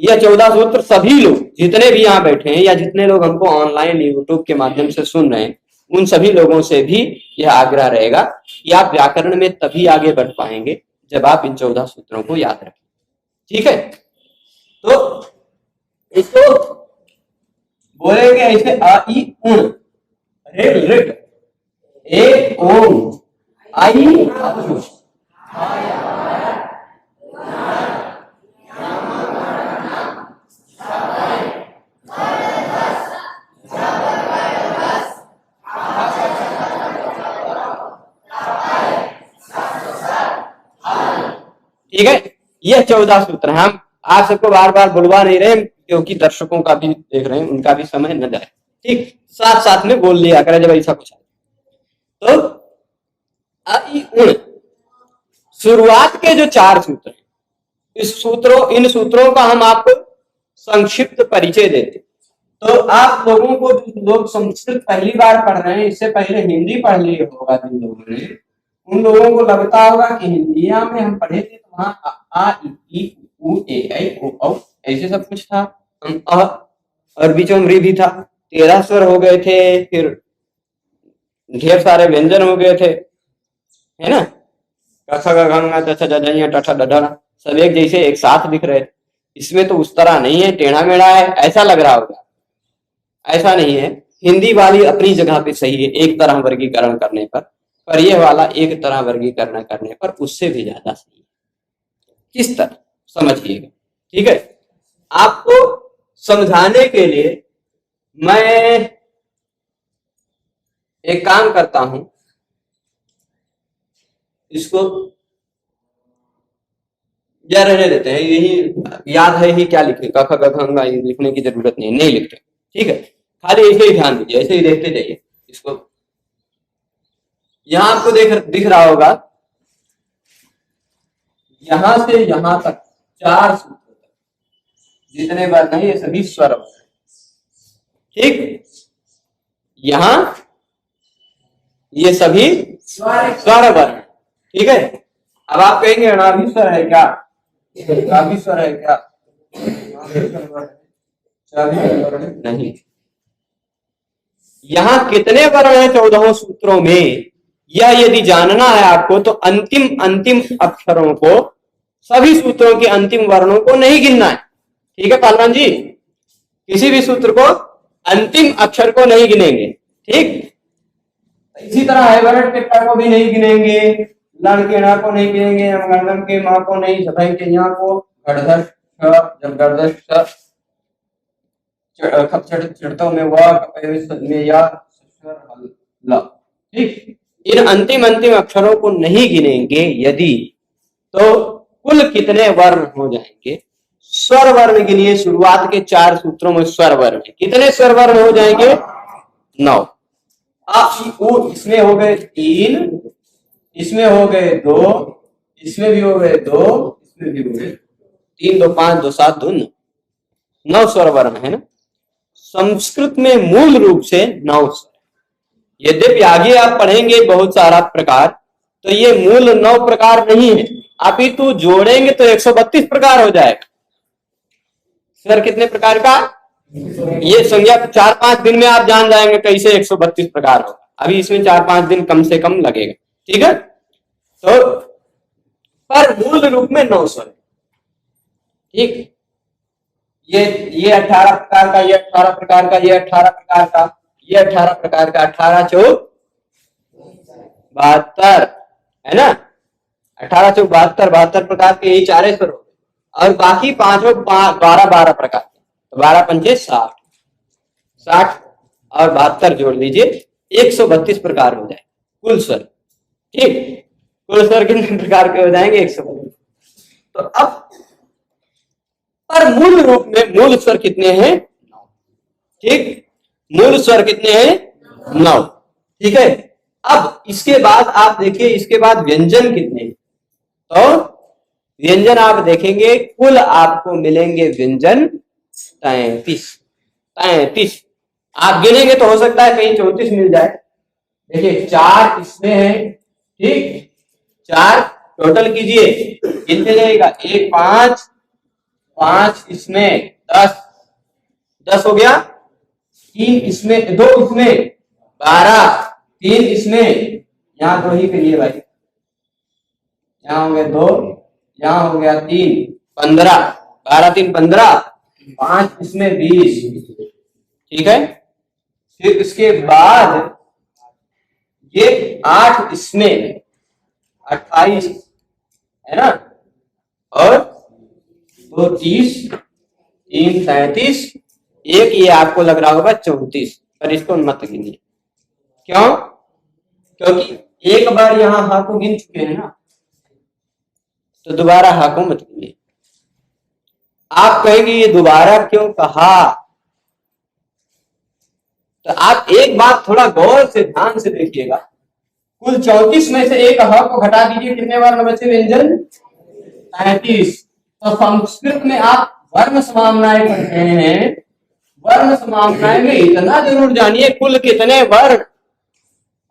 यह 14 सूत्र सभी लोग जितने भी यहाँ बैठे हैं या जितने लोग हमको ऑनलाइन यूट्यूब के माध्यम से सुन रहे हैं, उन सभी लोगों से भी यह आग्रह रहेगा कि आप व्याकरण में तभी आगे बढ़ पाएंगे जब आप इन 14 सूत्रों को याद रखें। ठीक है, तो इसको बोलेंगे ऐसे आ ई उण, ऋ ऋ, ए ओम, आई अचु, ठीक है, यह 14 सूत्र है। हम आप सबको बार बार बुलवा नहीं रहे क्योंकि दर्शकों का भी देख रहे हैं, उनका भी समय न जाए। ठीक, साथ साथ में बोल लिया करें जब ऐसा कुछ है। तो आई उण शुरुआत के जो 4 सूत्र हैं, इन सूत्रों का हम आपको संक्षिप्त परिचय देते। तो आप लोगों को, लोग संस्कृत पहली बार पढ़ रहे हैं, इससे पहले हिंदी पढ़ लिए होगा जिन लोगों ने, उन लोगों को लगता होगा कि हिंदिया में हम पढ़े थे तो वहां आ ई उ ए ऐ ओ औ ऐसे सब कुछ था, हम और बीचों में भी था, 13 स्वर हो गए थे, फिर ढेर सारे व्यंजन हो गए थे, है ना, कथा गंगा तथा जजइया टठा डढा सब एक जैसे एक साथ दिख रहे थे। इसमें तो उस तरह नहीं है, टेढ़ा मेढ़ा है ऐसा लग रहा होगा, ऐसा नहीं है। हिंदी वाली अपनी जगह पे सही है एक तरह वर्गीकरण करने पर यह वाला एक तरह वर्गीकरण करने पर उससे भी ज्यादा सही है। किस तरह समझिएगा। ठीक है, आपको समझाने के लिए मैं एक काम करता हूं, इसको या रहने देते हैं, यही याद है ही क्या लिखे, क ख ग घ ङ लिखने की जरूरत नहीं लिखते। ठीक है, खाली ऐसे ही ध्यान दीजिए, ऐसे ही देखते जाइए इसको। यहां आपको दिख रहा होगा, यहां से यहां तक 4 सूत्र तक जितने बार नहीं, ये सभी स्वर। ठीक, यहां ये सभी स्वर वर्ण। ठीक है, अब आप कहेंगे अनाभिस्वर है क्या, अनाभिस्वर है क्या, नहीं। यहां कितने वर्ण हैं 14 सूत्रों में, यह यदि जानना है आपको तो अंतिम अक्षरों को, सभी सूत्रों के अंतिम वर्णों को नहीं गिनना है। ठीक है पालवान जी, किसी भी सूत्र को अंतिम अक्षर को नहीं गिनेंगे। ठीक, इसी तरह हैवरट के ट को भी नहीं गिनेंगे, लड़ के ण को नहीं गिनेंगे, गर्दन के मां को नहीं, सफाई के यहाँ को, गड़धर जब गड़धर चिड़तों में में या। ठीक, इन अंतिम अक्षरों को नहीं गिनेंगे यदि, तो कुल कितने वर्ण हो जाएंगे। स्वर वर्ण गिनिए, शुरुआत के 4 सूत्रों में स्वर वर्ण कितने स्वर वर्ण हो जाएंगे, 9। आ ई उ इसमें हो गए 3, इसमें हो गए 2, इसमें भी हो गए 2, इसमें भी हो गए 3, 2 5 2 7 2 9 स्वर वर्ण है ना। संस्कृत में मूल रूप से 9 स्वर, यद्यपि आगे आप पढ़ेंगे बहुत सारा प्रकार, तो ये मूल 9 प्रकार नहीं है, अपितु जोड़ेंगे तो 132 प्रकार हो जाएगा। सर कितने प्रकार का? ये संज्ञा 4-5 दिन में आप जान जाएंगे कैसे 132 प्रकार होगा। अभी इसमें 4-5 दिन कम से कम लगेगा, ठीक है। तो पर मूल रूप में 9 स्वर है, ठीक। ये 18 प्रकार का, ये 18 प्रकार का, ये 18 प्रकार का, ये 18 प्रकार का, 18 चौक 72 है ना। 18 चौक 72, 72 प्रकार के यही 4 स्वर हो गए, और बाकी 12 प्रकार के, तो 12 पंचे 60, 60 और 72 जोड़ लीजिए, 132 प्रकार हो जाए कुल स्वर, ठीक। कुल स्वर कितने प्रकार के हो जाएंगे? 132। तो अब पर मूल रूप में मूल स्वर कितने हैं? 9, ठीक। मूल स्वर कितने हैं? 9, ठीक है। अब इसके बाद आप देखिए, इसके बाद व्यंजन कितने हैं? तो व्यंजन आप देखेंगे कुल आपको मिलेंगे व्यंजन 33। आप गिनेंगे तो हो सकता है कहीं 34 मिल जाए। देखिए 4 इसमें है, ठीक, 4 टोटल कीजिए, कितने जाएगा? 1 5, 5 इसमें 10 हो गया, 3 इसमें, 2 इसमें 12, 3 इसमें, यहाँ 2 ही करिए भाई, यहाँ हो गया 2, यहाँ हो गया 3, 15, 12 3 15, 5 इसमें 20, ठीक है। फिर इसके बाद ये 8 इसमें 28 है ना, और 2 30, 3 37, एक ये आपको लग रहा होगा 34, पर इसको मत गिनिए। क्यों? क्योंकि एक बार यहां हा को गिन चुके हैं ना, तो दोबारा हा को मत गिनिए। आप कहेंगे ये दोबारा क्यों कहा? तो आप एक बात थोड़ा गौर से ध्यान से देखिएगा, कुल 34 में से एक ह को घटा दीजिए, कितने वर्ण बचे व्यंजन? 33। तो संस्कृत में आप वर्ण समाम्नाय पढ़ते हैं, वर्ण समाम्नाय में इतना जरूर जानिए कुल कितने वर्ण,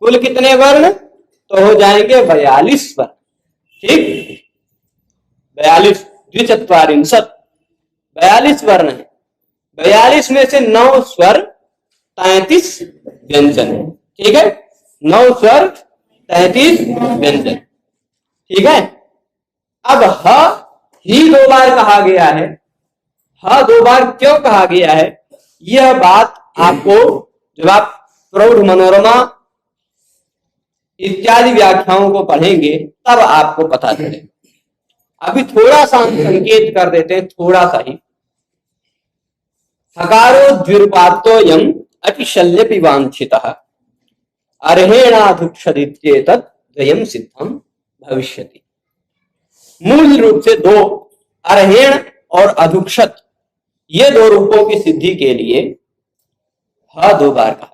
कुल कितने वर्ण? तो हो जाएंगे 42 वर्ण, ठीक। 42 द्विचत्वारिंशत् 42 वर्ण है। 42 में से 9 स्वर 33 व्यंजन है, ठीक है। 9 स्वर 33 व्यंजन, ठीक है। अब ह ही 2 बार कहा गया है। ह 2 बार क्यों कहा गया है? यह बात आपको जब आप प्रौढ़ मनोरमा इत्यादि व्याख्याओं को पढ़ेंगे तब आपको पता चलेगा। अभी थोड़ा सा संकेत कर देते हैं, थोड़ा सा ही। हकारो द्विरूपात्तोऽयम् अतिशल्यपि वांछितः अर्हेणाधुक्षदित्येतत् द्वयम् सिद्धम भविष्यति। मूल रूप से 2 अर्हेण और अधुक्षत, ये 2 रूपों की सिद्धि के लिए ह 2 बार कहा।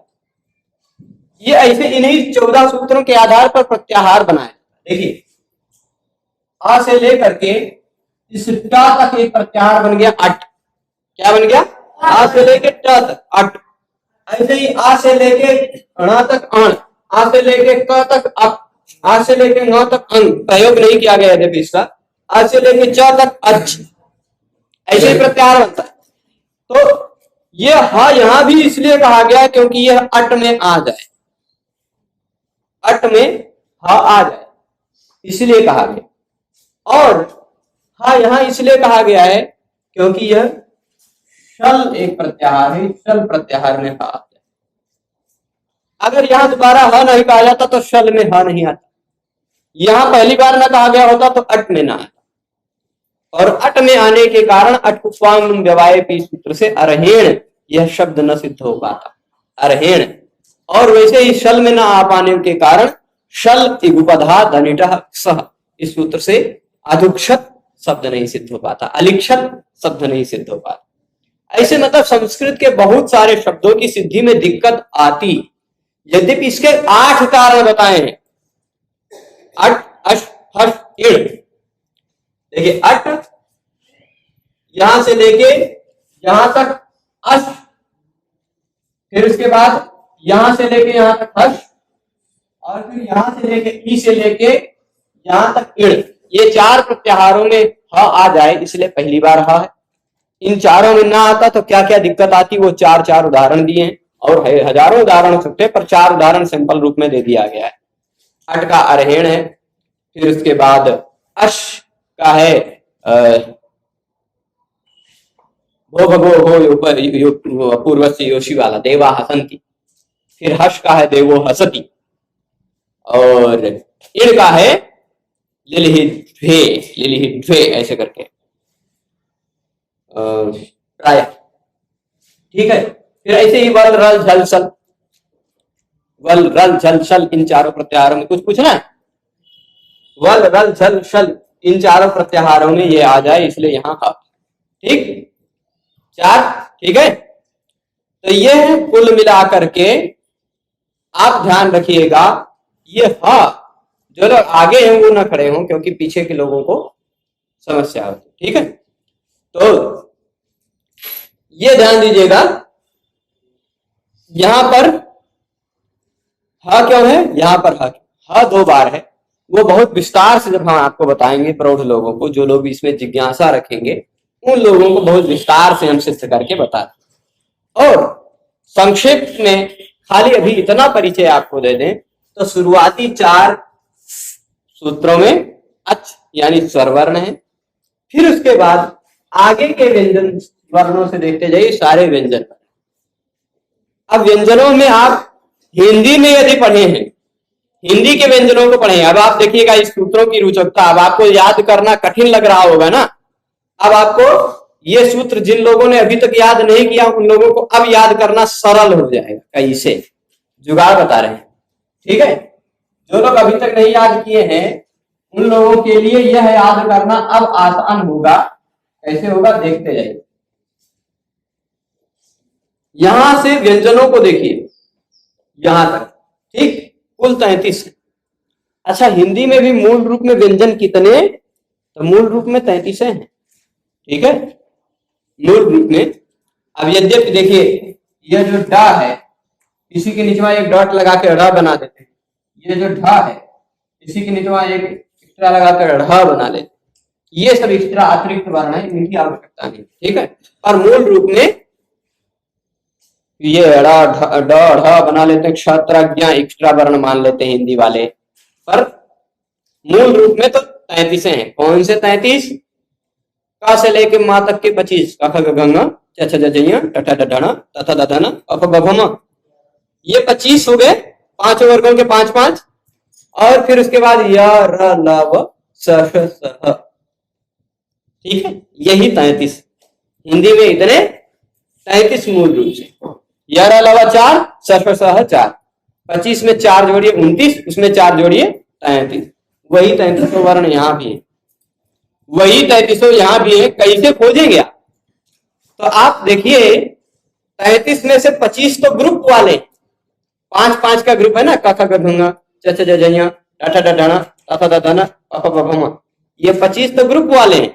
ये ऐसे इन्हीं 14 सूत्रों के आधार पर प्रत्याहार बनाए। देखिए आ से लेकर के इस ट तक एक प्रत्याहार बन गया 8। क्या बन गया? आ से लेके ट तक 8। ऐसे ही आ से लेके ण तक अण, आ से लेके क तक अप, आ से लेके न तक अंग, प्रयोग नहीं किया गया है इसका, आ से लेके च तक अच्छ, ऐसे ही प्रत्याहार बनता है। तो ये ह यहां भी इसलिए कहा गया क्योंकि यह अट में आ जाए, अट में ह आ जाए, इसलिए कहा गया। और हा यहां इसलिए कहा गया है क्योंकि यह शल एक प्रत्याहार है, शल प्रत्याहार में हा आ जाए। अगर यहां दोबारा ह नहीं कहा जाता तो शल में ह नहीं आता, यहां पहली बार ना कहा गया होता तो अट में ना आता, और अट में आने के कारण अट उपवांग व्यवाय सूत्र से अर्हेण यह शब्द न सिद्ध हो पाता, अर्हेण। और वैसे ही शल में ना आ पाने के कारण शल इगुपधा धनिटः सह, इस सूत्र से अधुक्षत शब्द नहीं सिद्ध हो पाता, अलिक्षत शब्द नहीं सिद्ध हो पाता। ऐसे मतलब संस्कृत के बहुत सारे शब्दों की सिद्धि में दिक्कत आती, यद्यपि इसके 8 कारण बताए हैं। अट अश हश इण, देखिए अट यहां से लेके यहां तक अश, फिर उसके बाद यहां से लेके यहां तक हर्ष, और फिर यहां से लेके ई से लेके यहां तक इण, ये चार प्रत्याहारों में ह आ जाए इसलिए पहली बार ह है। इन चारों में ना आता तो क्या क्या दिक्कत आती, वो चार चार उदाहरण दिए हैं, और हजारों उदाहरण सकते पर चार उदाहरण सिंपल रूप में दे दिया गया है। अट का अरहेण है, फिर उसके बाद अश का है भो भगो हो पूर्व से योशी वाला देवा हसंती, फिर हर्ष का है देवो हसती, और इण का है लिलिहि ध्वे ऐसे करके प्राय, ठीक है। फिर ऐसे ही वल रल झल सल, वल रल झल सल, इन चारों प्रत्याहारों में कुछ पूछना है? वल रल झल सल इन चारों प्रत्याहारों में ये आ जाए इसलिए यहां ह, ठीक, चार, ठीक है। तो ये है कुल मिलाकर के, आप ध्यान रखिएगा ये ह, जो लोग आगे हैं वो ना खड़े हों क्योंकि पीछे के लोगों को समस्या होती, ठीक है। तो ये ध्यान दीजिएगा यहां पर ह क्यों है, यहां पर ह दो बार है, वो बहुत विस्तार से जब हम आपको बताएंगे प्रौढ़ लोगों को, जो लोग इसमें जिज्ञासा रखेंगे उन लोगों को बहुत विस्तार से हम सिद्ध करके बताते। और संक्षिप्त में खाली अभी इतना परिचय आपको दे दें तो शुरुआती चार सूत्रों में अच यानी स्वरवर्ण है, फिर उसके बाद आगे के व्यंजन वर्णों से देखते जाइए सारे व्यंजन। अब व्यंजनों में आप हिंदी में यदि पढ़े हैं, हिंदी के व्यंजनों को पढ़े, अब आप देखिएगा इस सूत्रों की रोचकता, अब आपको याद करना कठिन लग रहा होगा ना, अब आपको ये सूत्र जिन लोगों ने अभी तक याद नहीं किया उन लोगों को अब याद करना सरल हो जाएगा, कैसे जुगाड़ बता रहे हैं, ठीक है। जो लोग अभी तक नहीं याद किए हैं उन लोगों के लिए यह याद करना अब आसान होगा। कैसे होगा देखते जाइए। यहां से व्यंजनों को देखिए यहां तक, ठीक, कुल 33। अच्छा, हिंदी में भी मूल रूप में व्यंजन कितने, तो मूल रूप में 33 हैं, ठीक है, मूल रूप में। अब यद्यपि देखिए यह जो डा है इसी के नीचे एक डॉट लगा के ड़ बना देते हैं, ये जो ढा है इसी के नीचे एक एक्स्ट्रा लगाकर ढ बना लेते, ये सब एक्स्ट्रा अतिरिक्त वर्ण है, इनकी आवश्यकता नहीं, ठीक है। और मूल रूप में ये ढ बना लेते हैं, क्षत्रज्ञ एक्स्ट्रा वर्ण मान लेते हैं हिंदी वाले, पर मूल रूप में तो 33 हैं। कौन से 33? का से लेके मा तक के 25, क ख ग घ ङ छ छ ज झ ट ठ ड ढ ण त थ द ध न प फ ब भ म, ये 25 हो गए, पांचों वर्गों के 5-5, और फिर उसके बाद य र ल व स श स, ठीक है, यही 33 हिंदी में, इतने 33 मूल रूप से। य र ल व 4, स श स 4, 25 में 4 जोड़िए 29, उसमें 4 जोड़िए 33, वही 33 वर्ण यहाँ भी है, वही 33 यहाँ भी है। कैसे खोजेंगे आप? तो आप देखिए 33 में से 25 तो ग्रुप वाले, 5-5 का ग्रुप है ना, क ख ग घ ङ छ छ ज झ ञ ट ठ ड ढ ण त थ द ध न प फ ब भ म, ये 25 तो ग्रुप वाले हैं,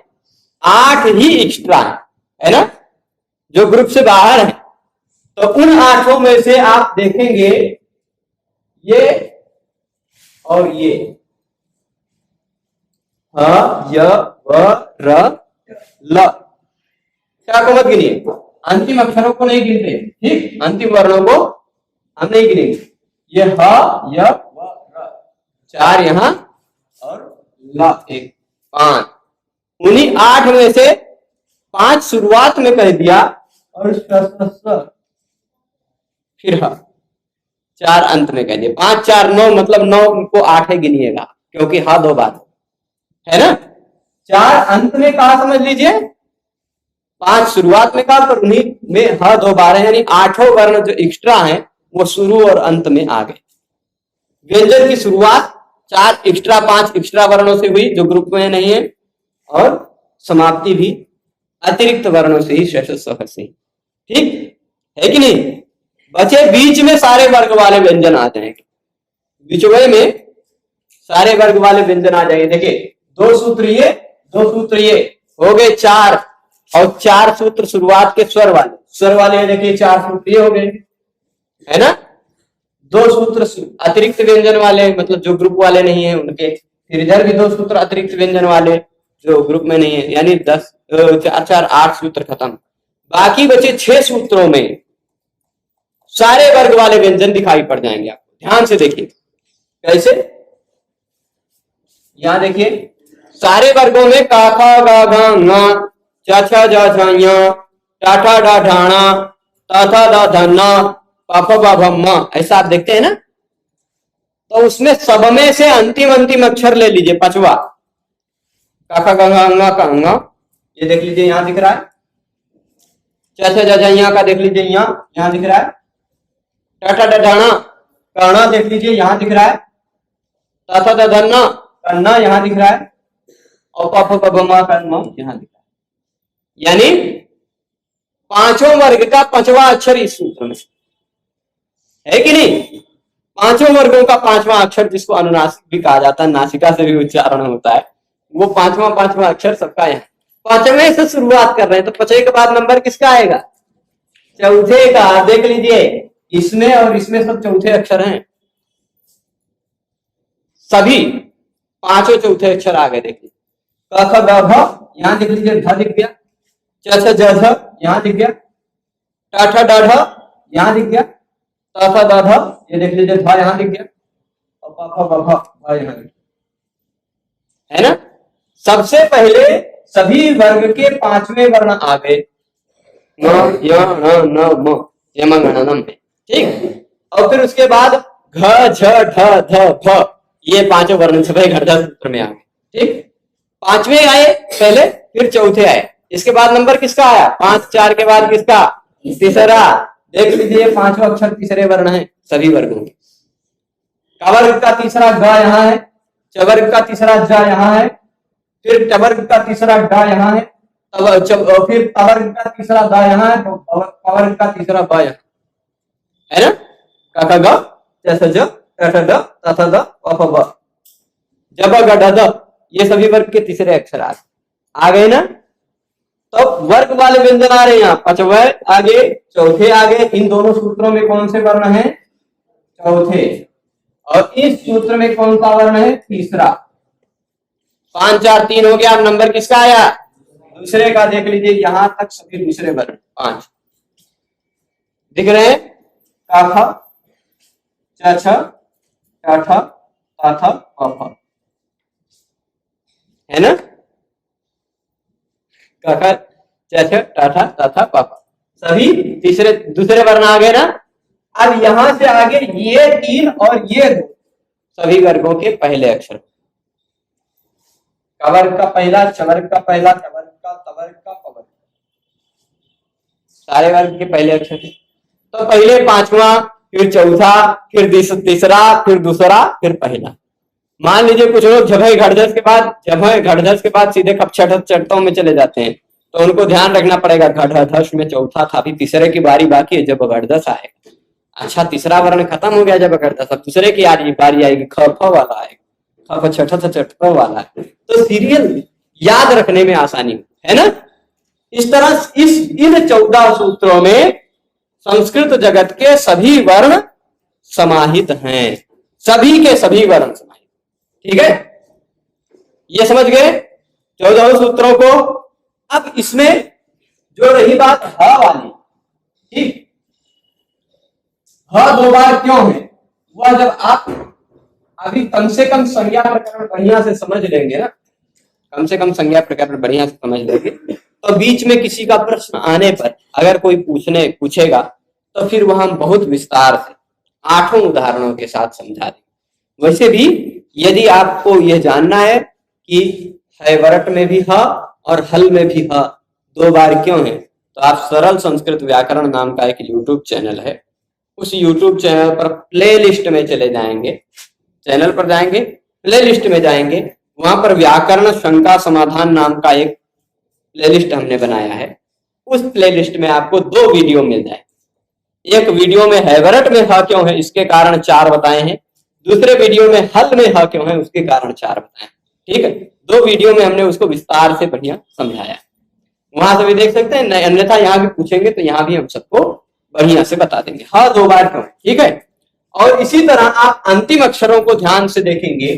8 ही एक्स्ट्रा है ना जो ग्रुप से बाहर है। तो उन 8 में से आप देखेंगे ये और ये ह य व र ल, क्या को मत गिनिए, अंतिम अक्षरों को नहीं गिनते, ठीक, अंतिम वर्णों को हम नहीं गिनेंगे। ये ह य व र 4 यहां और ल 1, 5, उन्हीं 8 में से 5 शुरुआत में कह दिया और फिर 4 अंत में कह दिया, 5 4 9, मतलब 9 को 8 गिनिएगा क्योंकि हा 2 बार है ना। 4 अंत में कहा समझ लीजिए, 5 शुरुआत में कहा, पर उन्हीं में ह 2 बार है, यानी 8 वर्ण जो एक्स्ट्रा है वो शुरू और अंत में आ गए। व्यंजन की शुरुआत 4 एक्स्ट्रा 5 एक्स्ट्रा वर्णों से हुई जो ग्रुप में नहीं है, और समाप्ति भी अतिरिक्त वर्णों से ही, शेष से, ठीक है कि नहीं। बचे बीच में सारे वर्ग वाले व्यंजन आ जाएंगे, बीचों में सारे वर्ग वाले व्यंजन आ जाएंगे। देखिए 2 सूत्र ये, 2 सूत्र ये हो गए 4, और 4 सूत्र शुरुआत के स्वर वाले देखिए 4 सूत्र ये हो गए, है ना। दो सूत्र अतिरिक्त व्यंजन वाले, मतलब जो ग्रुप वाले नहीं है उनके, फिर इधर भी दो सूत्र अतिरिक्त व्यंजन वाले जो ग्रुप में नहीं है, यानी 10 4 4 8 सूत्र खत्म। बाकी बचे 6 सूत्रों में सारे वर्ग वाले व्यंजन दिखाई पड़ जाएंगे आपको। ध्यान से देखिए कैसे, यहां देखिए सारे वर्गों में का खा गा घा ङा चा छा जा झा ञा टा ठा डा ढाणा ता था दा धन्ना पा फा बा भम मा, ऐसा आप देखते हैं ना। तो उसमें सब में से अंतिम अंतिम अक्षर ले लीजिए, पांचवा का खा गा घा ङा का ङा, ये देख लीजिए यहां दिख रहा है। चा छा जा झा यहाँ का देख लीजिए, यहाँ दिख रहा है। टा ठा डा ढाणा कर्णा देख लीजिए यहां दिख रहा है। ता था दा धन्ना कन्ना यहां दिख रहा है। और पा फा बा मा कर्मा यहां दिख रहा है। यानी पांचों वर्ग का पांचवा अक्षर इस सूत्र में है कि नहीं। पांचों वर्गों का पांचवा अक्षर, जिसको अनुनासिक भी कहा जाता है, नासिका से भी उच्चारण होता है, वो पांचवा अक्षर सबका है। पांचवें से शुरुआत कर रहे हैं, तो पांचवें के बाद नंबर किसका आएगा? चौथे का। देख लीजिए इसमें और इसमें सब चौथे अक्षर हैं, सभी पांचों चौथे अक्षर आ गए। देखिए क ख ग घ यहां देख लीजिए, ध दिख गया। च छ ज झ यहां दिख गया। टा ठा डा ढ यहां दिख गया। ता था दा ध ये देख लीजिए, धा यहां दिख गया। और पा फा ब भ यहां दिख गया, है ना। सबसे पहले सभी वर्ग के पांचवें वर्ण आ गए, न य ण न म यमगणनम में, ठीक। और फिर उसके बाद घ झ ढ ध भ, ये पांचों वर्ण सभी घटधा सूत्र में आ गए, ठीक। पांचवें आए पहले, फिर चौथे आए। इसके बाद नंबर किसका आया? 5 4 के बाद किसका? तीसरा। देख लीजिए पांचों अक्षर तीसरे वर्ण हैं सभी वर्गों के। कवर्ग का तीसरा ग यहाँ है, चवर्ग का तीसरा ज यहाँ है, फिर टवर्ग का तीसरा ड यहाँ है, फिर तवर्ग का तीसरा द यहाँ है, तो पवर्ग का तीसरा ब यहाँ है ना। का ख ग च छ ज ट ठ ड त थ द प फ ब, जब ग ढ द, ये सभी वर्ग के तीसरे अक्षर आ गए ना। तो वर्ग वाले व्यंजन आ रहे हैं यहाँ, पांचवे आगे चौथे आगे। इन दोनों सूत्रों में कौन से वर्ण हैं? चौथे। और इस सूत्र में कौन सा वर्ण है? तीसरा। 5 4 3 हो गया। अब नंबर किसका आया? दूसरे का। देख लीजिए यहां तक सभी दूसरे वर्ण 5 दिख रहे हैं। का ख च छ टा ठ ता थ प फ, है ना। का ख च छ टा ठ ता थ प फ, सभी तीसरे दूसरे वर्ण आ गए ना। अब यहां से आगे ये 3 और ये 2 सभी वर्गों के पहले अक्षर। कवर्ग का पहला, चवर्ग का पहला, टवर्ग का, तवर्ग का, पवर्ग, सारे वर्ग के पहले अक्षर थे। तो पहले पांचवा, फिर चौथा, फिर तीसरा, फिर दूसरा, फिर पहला। मान लीजिए कुछ लोग जभय घटधस के बाद सीधे चटतों में चले जाते हैं, तो उनको ध्यान रखना पड़ेगा। घटधस में चौथा था, अभी तीसरे की बारी बाकी है, जब घटधस आएगा। अच्छा तीसरा वर्ण खत्म हो गया जब घटधस, अब दूसरे की बारी आएगी, ख फ वाला आएगा, ख छठ वाला है। तो सीरियल याद रखने में आसानी है ना। इस तरह इन 14 सूत्रों में संस्कृत जगत के सभी वर्ण समाहित हैं, सभी के सभी वर्ण समाहित, ठीक है। ये समझ गए 14 सूत्रों को। अब इसमें जो रही बात ह वाली, ठीक, ह 2 बार क्यों है, वह जब आप अभी कम से कम संज्ञा प्रकरण बढ़िया से समझ लेंगे ना, कम से कम संज्ञा प्रकरण बढ़िया से समझ लेंगे, तो बीच में किसी का प्रश्न आने पर अगर कोई पूछेगा तो फिर वह हम बहुत विस्तार से 8 उदाहरणों के साथ समझा देंगे। वैसे भी यदि आपको यह जानना है कि हैवरट में भी ह और हल में भी ह 2 बार क्यों है, तो आप सरल संस्कृत व्याकरण नाम का एक यूट्यूब चैनल है, उस यूट्यूब चैनल पर प्ले लिस्ट में चले जाएंगे, चैनल पर जाएंगे, प्ले लिस्ट में जाएंगे, वहां पर व्याकरण शंका समाधान नाम का एक प्ले लिस्ट हमने बनाया है। उस प्ले लिस्ट में आपको 2 वीडियो मिल जाए। एक वीडियो में हैवरट में ह क्यों है इसके कारण 4 बताए हैं, दूसरे वीडियो में हल में ह क्यों है उसके कारण 4 बताए, ठीक है। 2 वीडियो में हमने उसको विस्तार से बढ़िया समझाया, वहां से भी देख सकते हैं, अन्यथा यहाँ भी पूछेंगे तो यहाँ भी हम सबको बढ़िया से बता देंगे। हाँ 2 बार क्यों, ठीक है। और इसी तरह आप अंतिम अक्षरों को ध्यान से देखेंगे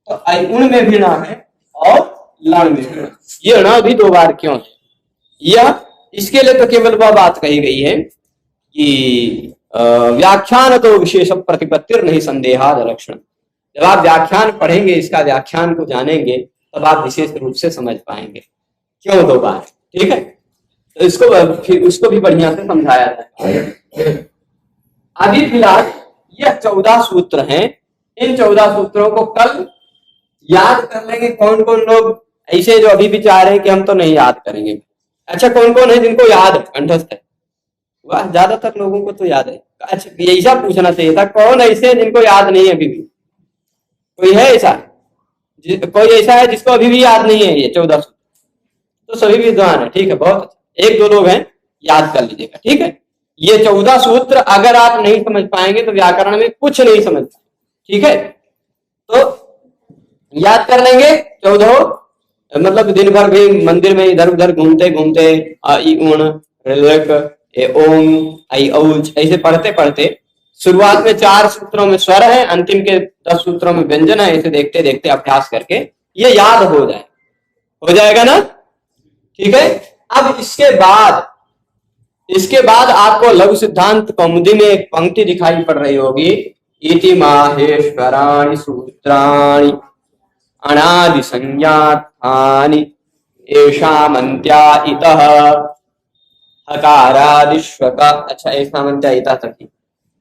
तो उन में भी ण है और लण में भी ण। ये ण भी 2 बार क्यों है? यह इसके लिए तो केवल वह बात कही गई है कि व्याख्यान तो विशेष प्रतिपत्तिर नहीं संदेहाद लक्षण। जब आप व्याख्यान पढ़ेंगे, इसका व्याख्यान को जानेंगे, तब आप विशेष रूप से समझ पाएंगे क्यों 2 बार। ठीक है, तो उसको भी बढ़िया से समझाया जाए। अभी फिलहाल यह 14 सूत्र हैं। इन 14 सूत्रों को कल याद कर लेंगे। कौन कौन लोग ऐसे जो अभी भी चाह रहे हैं कि हम तो नहीं याद करेंगे? अच्छा, कौन कौन है जिनको याद है, कंठस्थ है? वाह, ज्यादातर लोगों को तो याद है। अच्छा, ऐसा पूछना चाहिए था, कौन ऐसे जिनको याद नहीं है अभी भी? कोई है ऐसा? कोई ऐसा है जिसको अभी भी याद नहीं है ये 14 सूत्र? तो सभी विद्वान है। ठीक है, बहुत अच्छा। 1-2 लोग हैं, याद कर लीजिएगा। ठीक है, ये 14 सूत्र अगर आप नहीं समझ पाएंगे तो व्याकरण में कुछ नहीं समझ पाएंगे। ठीक है, तो याद कर लेंगे 14। मतलब दिन भर भी मंदिर में इधर उधर घूमते घूमते ओम आई औच ऐसे पढ़ते पढ़ते शुरुआत में 4 सूत्रों में स्वर है, अंतिम के 10 सूत्रों में व्यंजन है। ऐसे देखते देखते अभ्यास करके ये याद हो जाएगा ना? ठीक है, अब इसके बाद आपको लघु सिद्धांत कौमुदी में एक पंक्ति दिखाई पड़ रही होगी, इति माहेश्वराणि सूत्राणि अनादि संज्ञार्थानि येषामन्त्या इतः हकारादिष्वक। अच्छा, येषामन्त्या इतः तक ही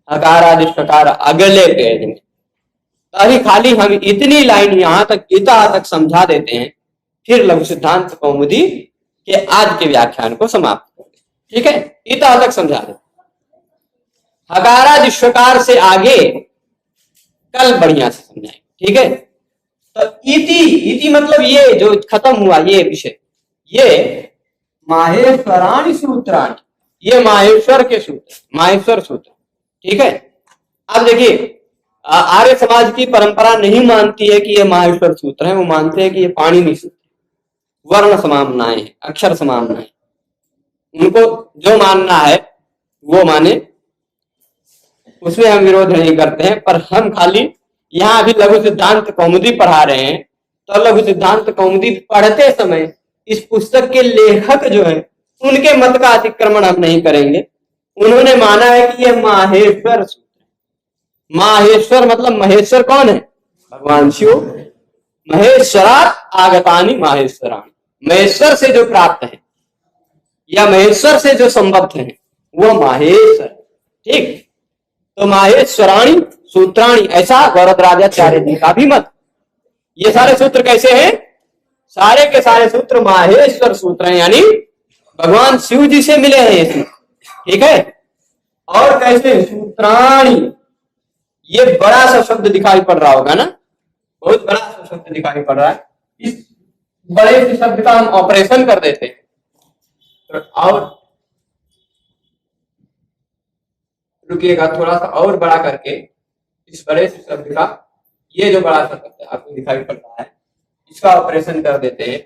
हकारादिष्वकार अगले पेज में। अभी खाली हम इतनी लाइन यहां तक इतः तक समझा देते हैं, फिर लघु सिद्धांत कौमुदी के आज के व्याख्यान को समाप्त करेंगे। ठीक है, इतः तक समझा देते। हकारादिष्वकार से आगे कल बढ़िया से समझाएंगे। ठीक है, तो इति मतलब ये जो खत्म हुआ ये विषय, ये माहेश्वराणि सूत्राणि, ये माहेश्वर के सूत्र, माहेश्वर सूत्र। ठीक है, अब देखिए आर्य समाज की परंपरा नहीं मानती है कि ये माहेश्वर सूत्र है, वो मानते हैं कि ये पाणिनि सूत्र, वर्ण समाननाएं हैं, अक्षर समाननाएं। उनको जो मानना है वो माने, उसमें हम विरोध नहीं करते हैं। पर हम खाली यहाँ अभी लघु सिद्धांत कौमुदी पढ़ा रहे हैं, तो लघु सिद्धांत कौमुदी पढ़ते समय इस पुस्तक के लेखक जो है उनके मत का अतिक्रमण हम नहीं करेंगे। उन्होंने माना है कि यह माहेश्वर सूत्र। माहेश्वर मतलब महेश्वर कौन है? भगवान शिव। महेश्वरात् आगतानि माहेश्वराणि, महेश्वर से जो प्राप्त है या महेश्वर से जो संबद्ध है वो माहेश्वर। ठीक, तो माहेश्वराणि सूत्राणि, ऐसा गौरवराजाचार्य जी का भी मत। ये सारे सूत्र कैसे हैं? सारे के सारे सूत्र माहेश्वर सूत्र हैं, यानी भगवान शिव जी से मिले हैं ये सूत्र। ठीक है, और कैसे? सूत्राणि, ये बड़ा सा शब्द दिखाई पड़ रहा होगा ना, बहुत बड़ा सा शब्द दिखाई पड़ रहा है। इस बड़े से शब्द का हम ऑपरेशन कर देते हैं और रुकिएगा, थोड़ा सा और बड़ा करके इस बड़े से शब्द का, ये जो बड़ा सा शब्द आपको दिखाई पड़ रहा है, इसका ऑपरेशन कर देते हैं।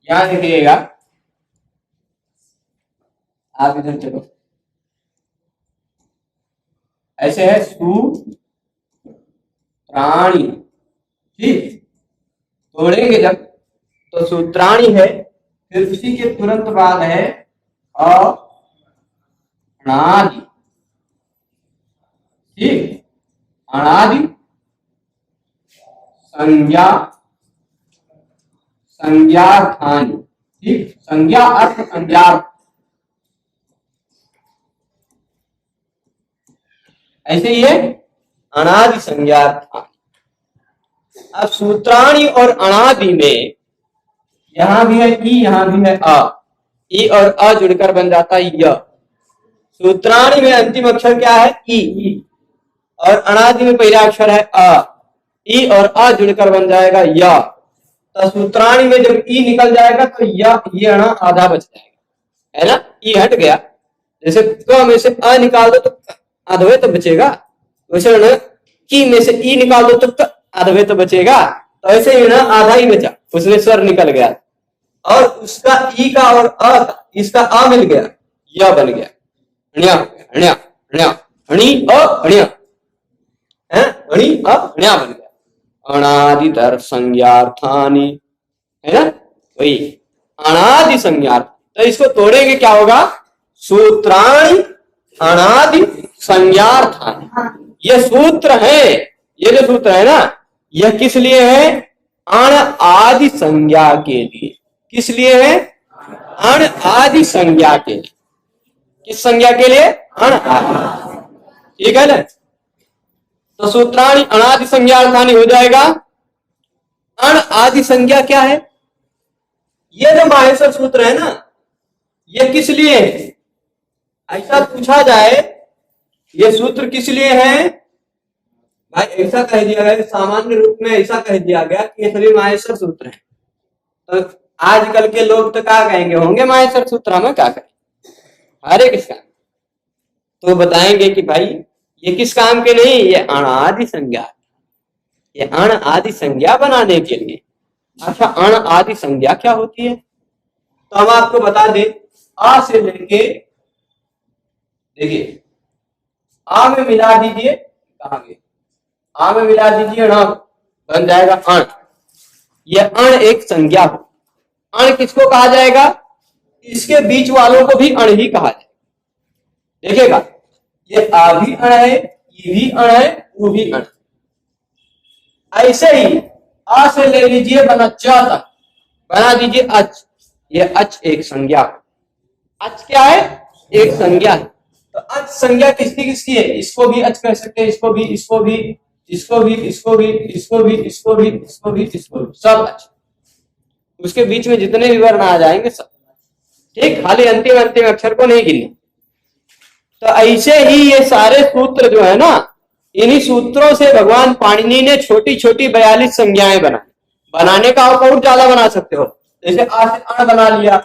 यहां देखिएगा, आप इधर चलो, ऐसे है सूत्राणि। ठीक, तोड़ेंगे जब तो सूत्राणि है, फिर उसी के तुरंत बाद है अनादि। ठीक, अनादि संज्ञा, संज्ञार्थानि। ठीक, संज्ञा अर्थ संज्ञार्थ, ऐसे ही है अनादि संज्ञार्थानि। अब सूत्राणि और अनादि में यहां भी है ई, यहां भी है अ, ई और अ जुड़कर बन जाता है य। सूत्राणि में अंतिम अक्षर क्या है? ई, और अनादि में पहला अक्षर है अ, ई और अ जुड़कर बन जाएगा य। तो सूत्राणि में जब ई निकल जाएगा तो ये अणा आधा बच जाएगा, है ना? ई हट गया, जैसे क में से अ निकाल दो तो आधवे तो बचेगा, वैसे की में से ई निकाल दो तो आधवे तो बचेगा। तो ऐसे ही ना आधा ही बचा, उसमें स्वर निकल गया और उसका ई का और अ का, इसका अ मिल गया, यह बन गया। हण्या हण्या हण्या हणी अ हण्या, अणी अण्या बन गया। अनादितर संज्ञार्थानि, है ना, वही अनादि संज्ञार्थ। तो इसको तोड़ेंगे क्या होगा, सूत्राणि अनादि संज्ञार्थानि। ये सूत्र है, ये जो सूत्र है ना, यह किस लिए है, अण आदि संज्ञा के लिए। किस लिए है, अण आदि संज्ञा के लिए। किस संज्ञा के लिए, अण आदि, ठीक है ना। तो सूत्राणि अनादि संज्ञार्थानि हो जाएगा। अण आदि संज्ञा क्या है, ये जो माहेश्वर सूत्र है ना, ये किस लिए है, ऐसा पूछा जाए, ये सूत्र किस लिए है भाई, ऐसा कह दिया गया, सामान्य रूप में ऐसा कह दिया गया कि ये सभी माहेश्वर सूत्र हैं। तो आजकल के लोग तो क्या कहेंगे, होंगे माहेश्वर सूत्र, हमें क्या करें, हरे किस काम, तो बताएंगे कि भाई ये किस काम के नहीं, ये अनादि संज्ञा, ये अण आदि संज्ञा बनाने के लिए। अच्छा, अण आदि संज्ञा क्या होती है, तो हम आपको बता दें, आ से लेके, देखिए आ में मिला दीजिए, कहा गया, आ में मिला दीजिए ण, बन जाएगा अण। यह अण एक संज्ञा हो। अण किसको कहा जाएगा, इसके बीच वालों को भी अण ही कहा जाएगा। देखिएगा, ये आ भी अण है, ये भी अण है, वो भी अण। ऐसे ही आ से ले लीजिए, बना च तक, बना दीजिए अच। ये अच एक संज्ञा, अच क्या है, एक संज्ञा है। तो अच संज्ञा किसकी किसकी है, इसको भी अच कह सकते हैं, इसको भी, इसको भी, इसको भी, इसको भी, इसको भी, इसको भी, इसको भी, इसको भी, सब अच। उसके बीच में जितने भी वर्ण आ जाएंगे सब, ठीक, खाली अंतिम अंतिम अक्षर को नहीं गिनना। तो ऐसे ही ये सारे सूत्र जो है ना, इन्हीं सूत्रों से भगवान पाणिनि ने छोटी छोटी 42 संज्ञाएं बनाने का आप और ज्यादा बना सकते हो। जैसे आ से अण बना लिया,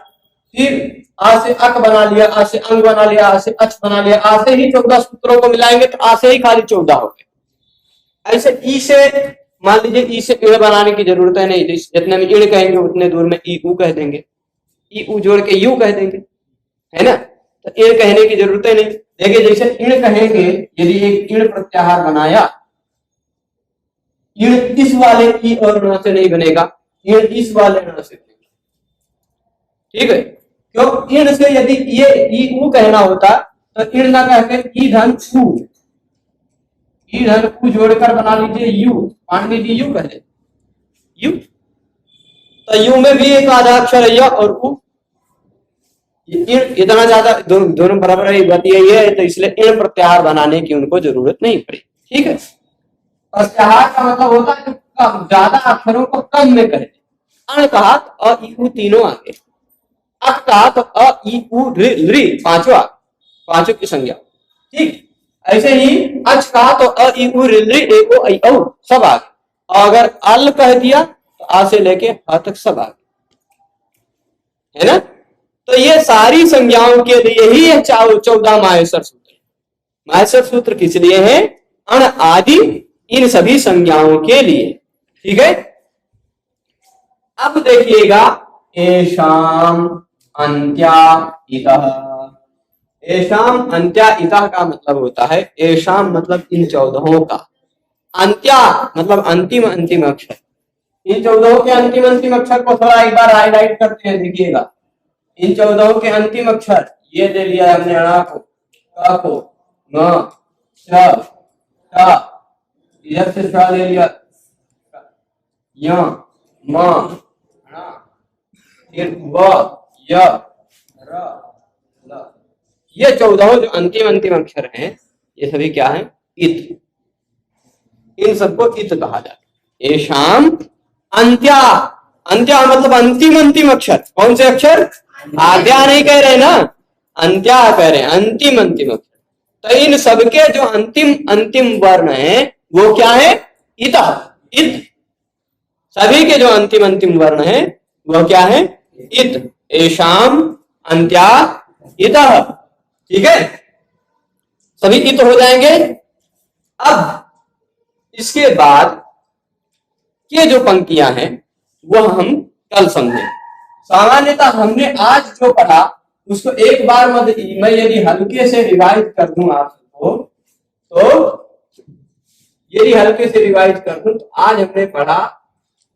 फिर आ से अक बना लिया, आ से अंग बना लिया, आ से अच बना लिया, आ से ही 14 सूत्रों को मिलाएंगे तो आ से ही खाली 14 हो गए। ऐसे ई से, मान लीजिए ई से इण बनाने की जरूरत है नहीं, जितने में इण कहेंगे उतने दूर में ई ऊ कह देंगे, ई ऊ जोड़ के यू कह देंगे, है ना। तो इण कहने की जरूरत है नहीं। देखिए जैसे इण कहेंगे, यदि एक इण प्रत्याहार बनाया, इण इस वाले ई और ण से नहीं बनेगा, इण इस वाले ण से बनेगा, ठीक है। क्यों, इण से यदि ये ई ऊ कहना होता तो इण ना कहकर ई धन ऊ, ई धन ऊ जोड़कर बना लीजिए यू, मान लीजिए यू कह दे, यू। तो यू में भी एक आधा अक्षर है और ऊ, इतना ज्यादा दोनों बराबर है, बात यही है। तो इसलिए इण प्रत्याहार बनाने की उनको जरूरत नहीं पड़ी, ठीक है। प्रत्याहार का मतलब होता है ज्यादा अक्षरों को कम में कहे। अण कहा तो अ ई ऊ तीनों आगे, अक कहा तो अ ई ऊ ऋ पांचवा, पांचों की संज्ञा, ठीक। ऐसे ही अच कहा तो अ ई ऊ ऋ ए ओ ऐ औ सब आगे। और अगर अल कह दिया तो आ से लेके ह तक सब आगे, है ना। तो ये सारी संज्ञाओं के लिए ही ये 14 माहेश्वर सूत्र। माहेश्वर सूत्र किस लिए है, अण आदि इन सभी संज्ञाओं के लिए, ठीक है। अब देखिएगा, एषाम अंत्या इतः, एषाम अंत्या इतः का मतलब होता है, एषाम मतलब इन 14 का, अंत्या मतलब अंतिम अंतिम अक्षर। इन 14 के अंतिम अंतिम अक्षर को थोड़ा एक बार हाईलाइट करते हैं, देखिएगा। इन 14 के अंतिम अक्षर ये ले लिया हमने, अणा को, क को, न, श, ट, इधर से श ले लिया, य, म, ण, फिर व, य, र, ल। ये 14 जो अंतिम अंतिम अक्षर हैं, ये सभी क्या है, इत। इन सबको इत कहा जाता है। एषाम अंत्या, अंत्या मतलब अंतिम अंतिम अक्षर। कौन से अक्षर, आद्या नहीं कह रहे ना, अंत्या कह रहे हैं, अंतिम अंतिम अक्षर। तो इन सबके जो अंतिम अंतिम वर्ण है वो क्या है, इतः, इत। सभी के जो अंतिम अंतिम वर्ण है वो क्या है, इत। एषाम अंत्या इतः, ठीक है, सभी इत हो जाएंगे। अब इसके बाद ये जो पंक्तियां हैं वो हम कल समझें। सामान्यतः हमने आज जो पढ़ा उसको एक बार मैं यदि हल्के से रिवाइज कर दूं आप सबको, तो यदि हल्के से रिवाइज कर दूं तो आज हमने पढ़ा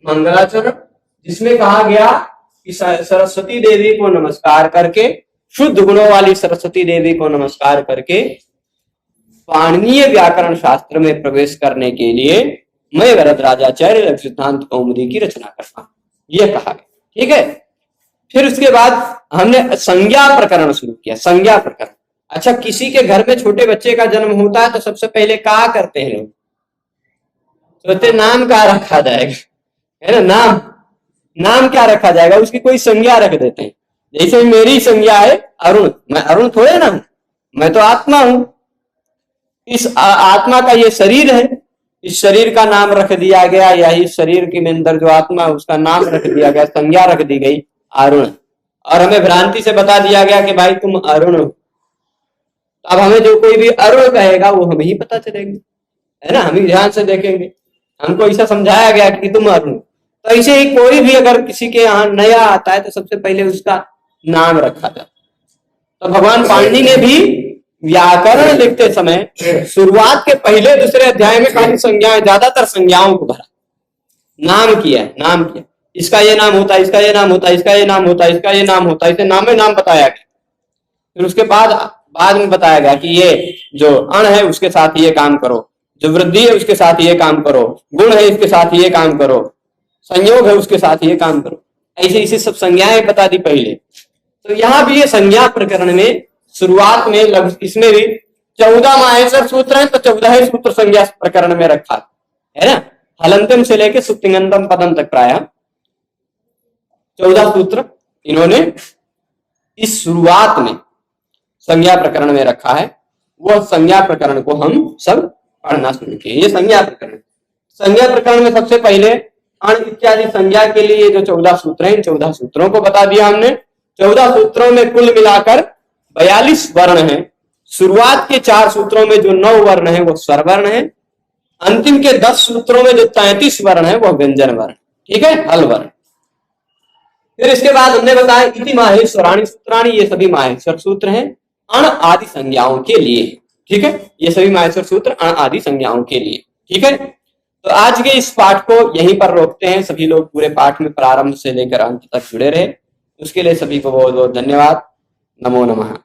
मंगलाचरण, जिसमें कहा गया कि सरस्वती देवी को नमस्कार करके, शुद्ध गुणों वाली सरस्वती देवी को नमस्कार करके पाणिनीय व्याकरण शास्त्र में प्रवेश करने के लिए मैं वरदराजाचार्य लघु सिद्धांत कौमुदी की रचना करता हूं, यह कहा गया। ठीक है, फिर उसके बाद हमने संज्ञा प्रकरण शुरू किया। संज्ञा प्रकरण, अच्छा किसी के घर में छोटे बच्चे का जन्म होता है तो सबसे पहले क्या करते हैं लोग? सोचते नाम क्या रखा जाएगा, है ना? नाम क्या रखा जाएगा, उसकी कोई संज्ञा रख देते हैं। जैसे मेरी संज्ञा है अरुण, मैं अरुण थोड़े ना हूं, मैं तो आत्मा हूं। इस आत्मा का ये शरीर है, इस शरीर का नाम रख दिया गया, या इस शरीर के अंदर जो आत्मा है उसका नाम रख दिया गया, संज्ञा रख दी गई अरुण, और हमें भ्रांति से बता दिया गया कि भाई तुम अरुण हो। अब हमें जो कोई भी अरुण कहेगा वो हमें ही पता चलेगा, है ना? हम ही ध्यान से देखेंगे, हमको ऐसा समझाया गया कि तुम अरुण। तो ऐसे ही कोई भी अगर किसी के यहाँ नया आता है तो सबसे पहले उसका नाम रखा जाता। तो भगवान पाणिनि ने भी व्याकरण लिखते समय शुरुआत के पहले दूसरे अध्याय में काफी संज्ञाएं, ज्यादातर संज्ञाओं को भरा, नाम किया, नाम किया, इसका ये नाम होता है, इसका ये नाम होता है, इसका ये नाम होता है, इसका ये नाम होता है, इसे नाम में नाम बताया गया। फिर उसके बाद में बताया गया कि ये जो अण है उसके साथ ये काम करो, जो वृद्धि है उसके साथ ये काम करो, गुण है इसके साथ ये काम करो, संयोग है उसके साथ ये काम करो, ऐसे इसे सब संज्ञाएं बता दी पहले। तो यहाँ भी ये संज्ञा प्रकरण में शुरुआत में इसमें भी 14 माहेश्वर सूत्र है, तो 14 ही सूत्र संज्ञा प्रकरण में रखा है ना। हलंतम से लेके सुप्तिंगंतम पदम तक प्राय 14 सूत्र इन्होंने इस शुरुआत में संज्ञा प्रकरण में रखा है। वह संज्ञा प्रकरण को हम सब पढ़ना शुरू किए। ये संज्ञा प्रकरण, संज्ञा प्रकरण में सबसे पहले अण इत्यादि संज्ञा के लिए जो 14 सूत्र हैं, इन 14 सूत्रों को बता दिया हमने। 14 सूत्रों में कुल मिलाकर 42 वर्ण हैं। शुरुआत के 4 सूत्रों में जो 9 वर्ण हैं वो स्वर वर्ण है। अंतिम के 10 सूत्रों में जो 33 वर्ण है वह व्यंजन वर्ण, ठीक है, हल वर्ण। फिर इसके बाद हमने बताया इति माहेश्वराणि सूत्राणि, ये सभी माहेश्वर सूत्र हैं अण आदि संज्ञाओं के लिए, ठीक है, ये सभी माहेश्वर सूत्र अण आदि संज्ञाओं के लिए, ठीक है। तो आज के इस पाठ को यहीं पर रोकते हैं। सभी लोग पूरे पाठ में प्रारंभ से लेकर अंत तक जुड़े रहे, उसके लिए सभी को बहुत बहुत धन्यवाद। नमो नमः।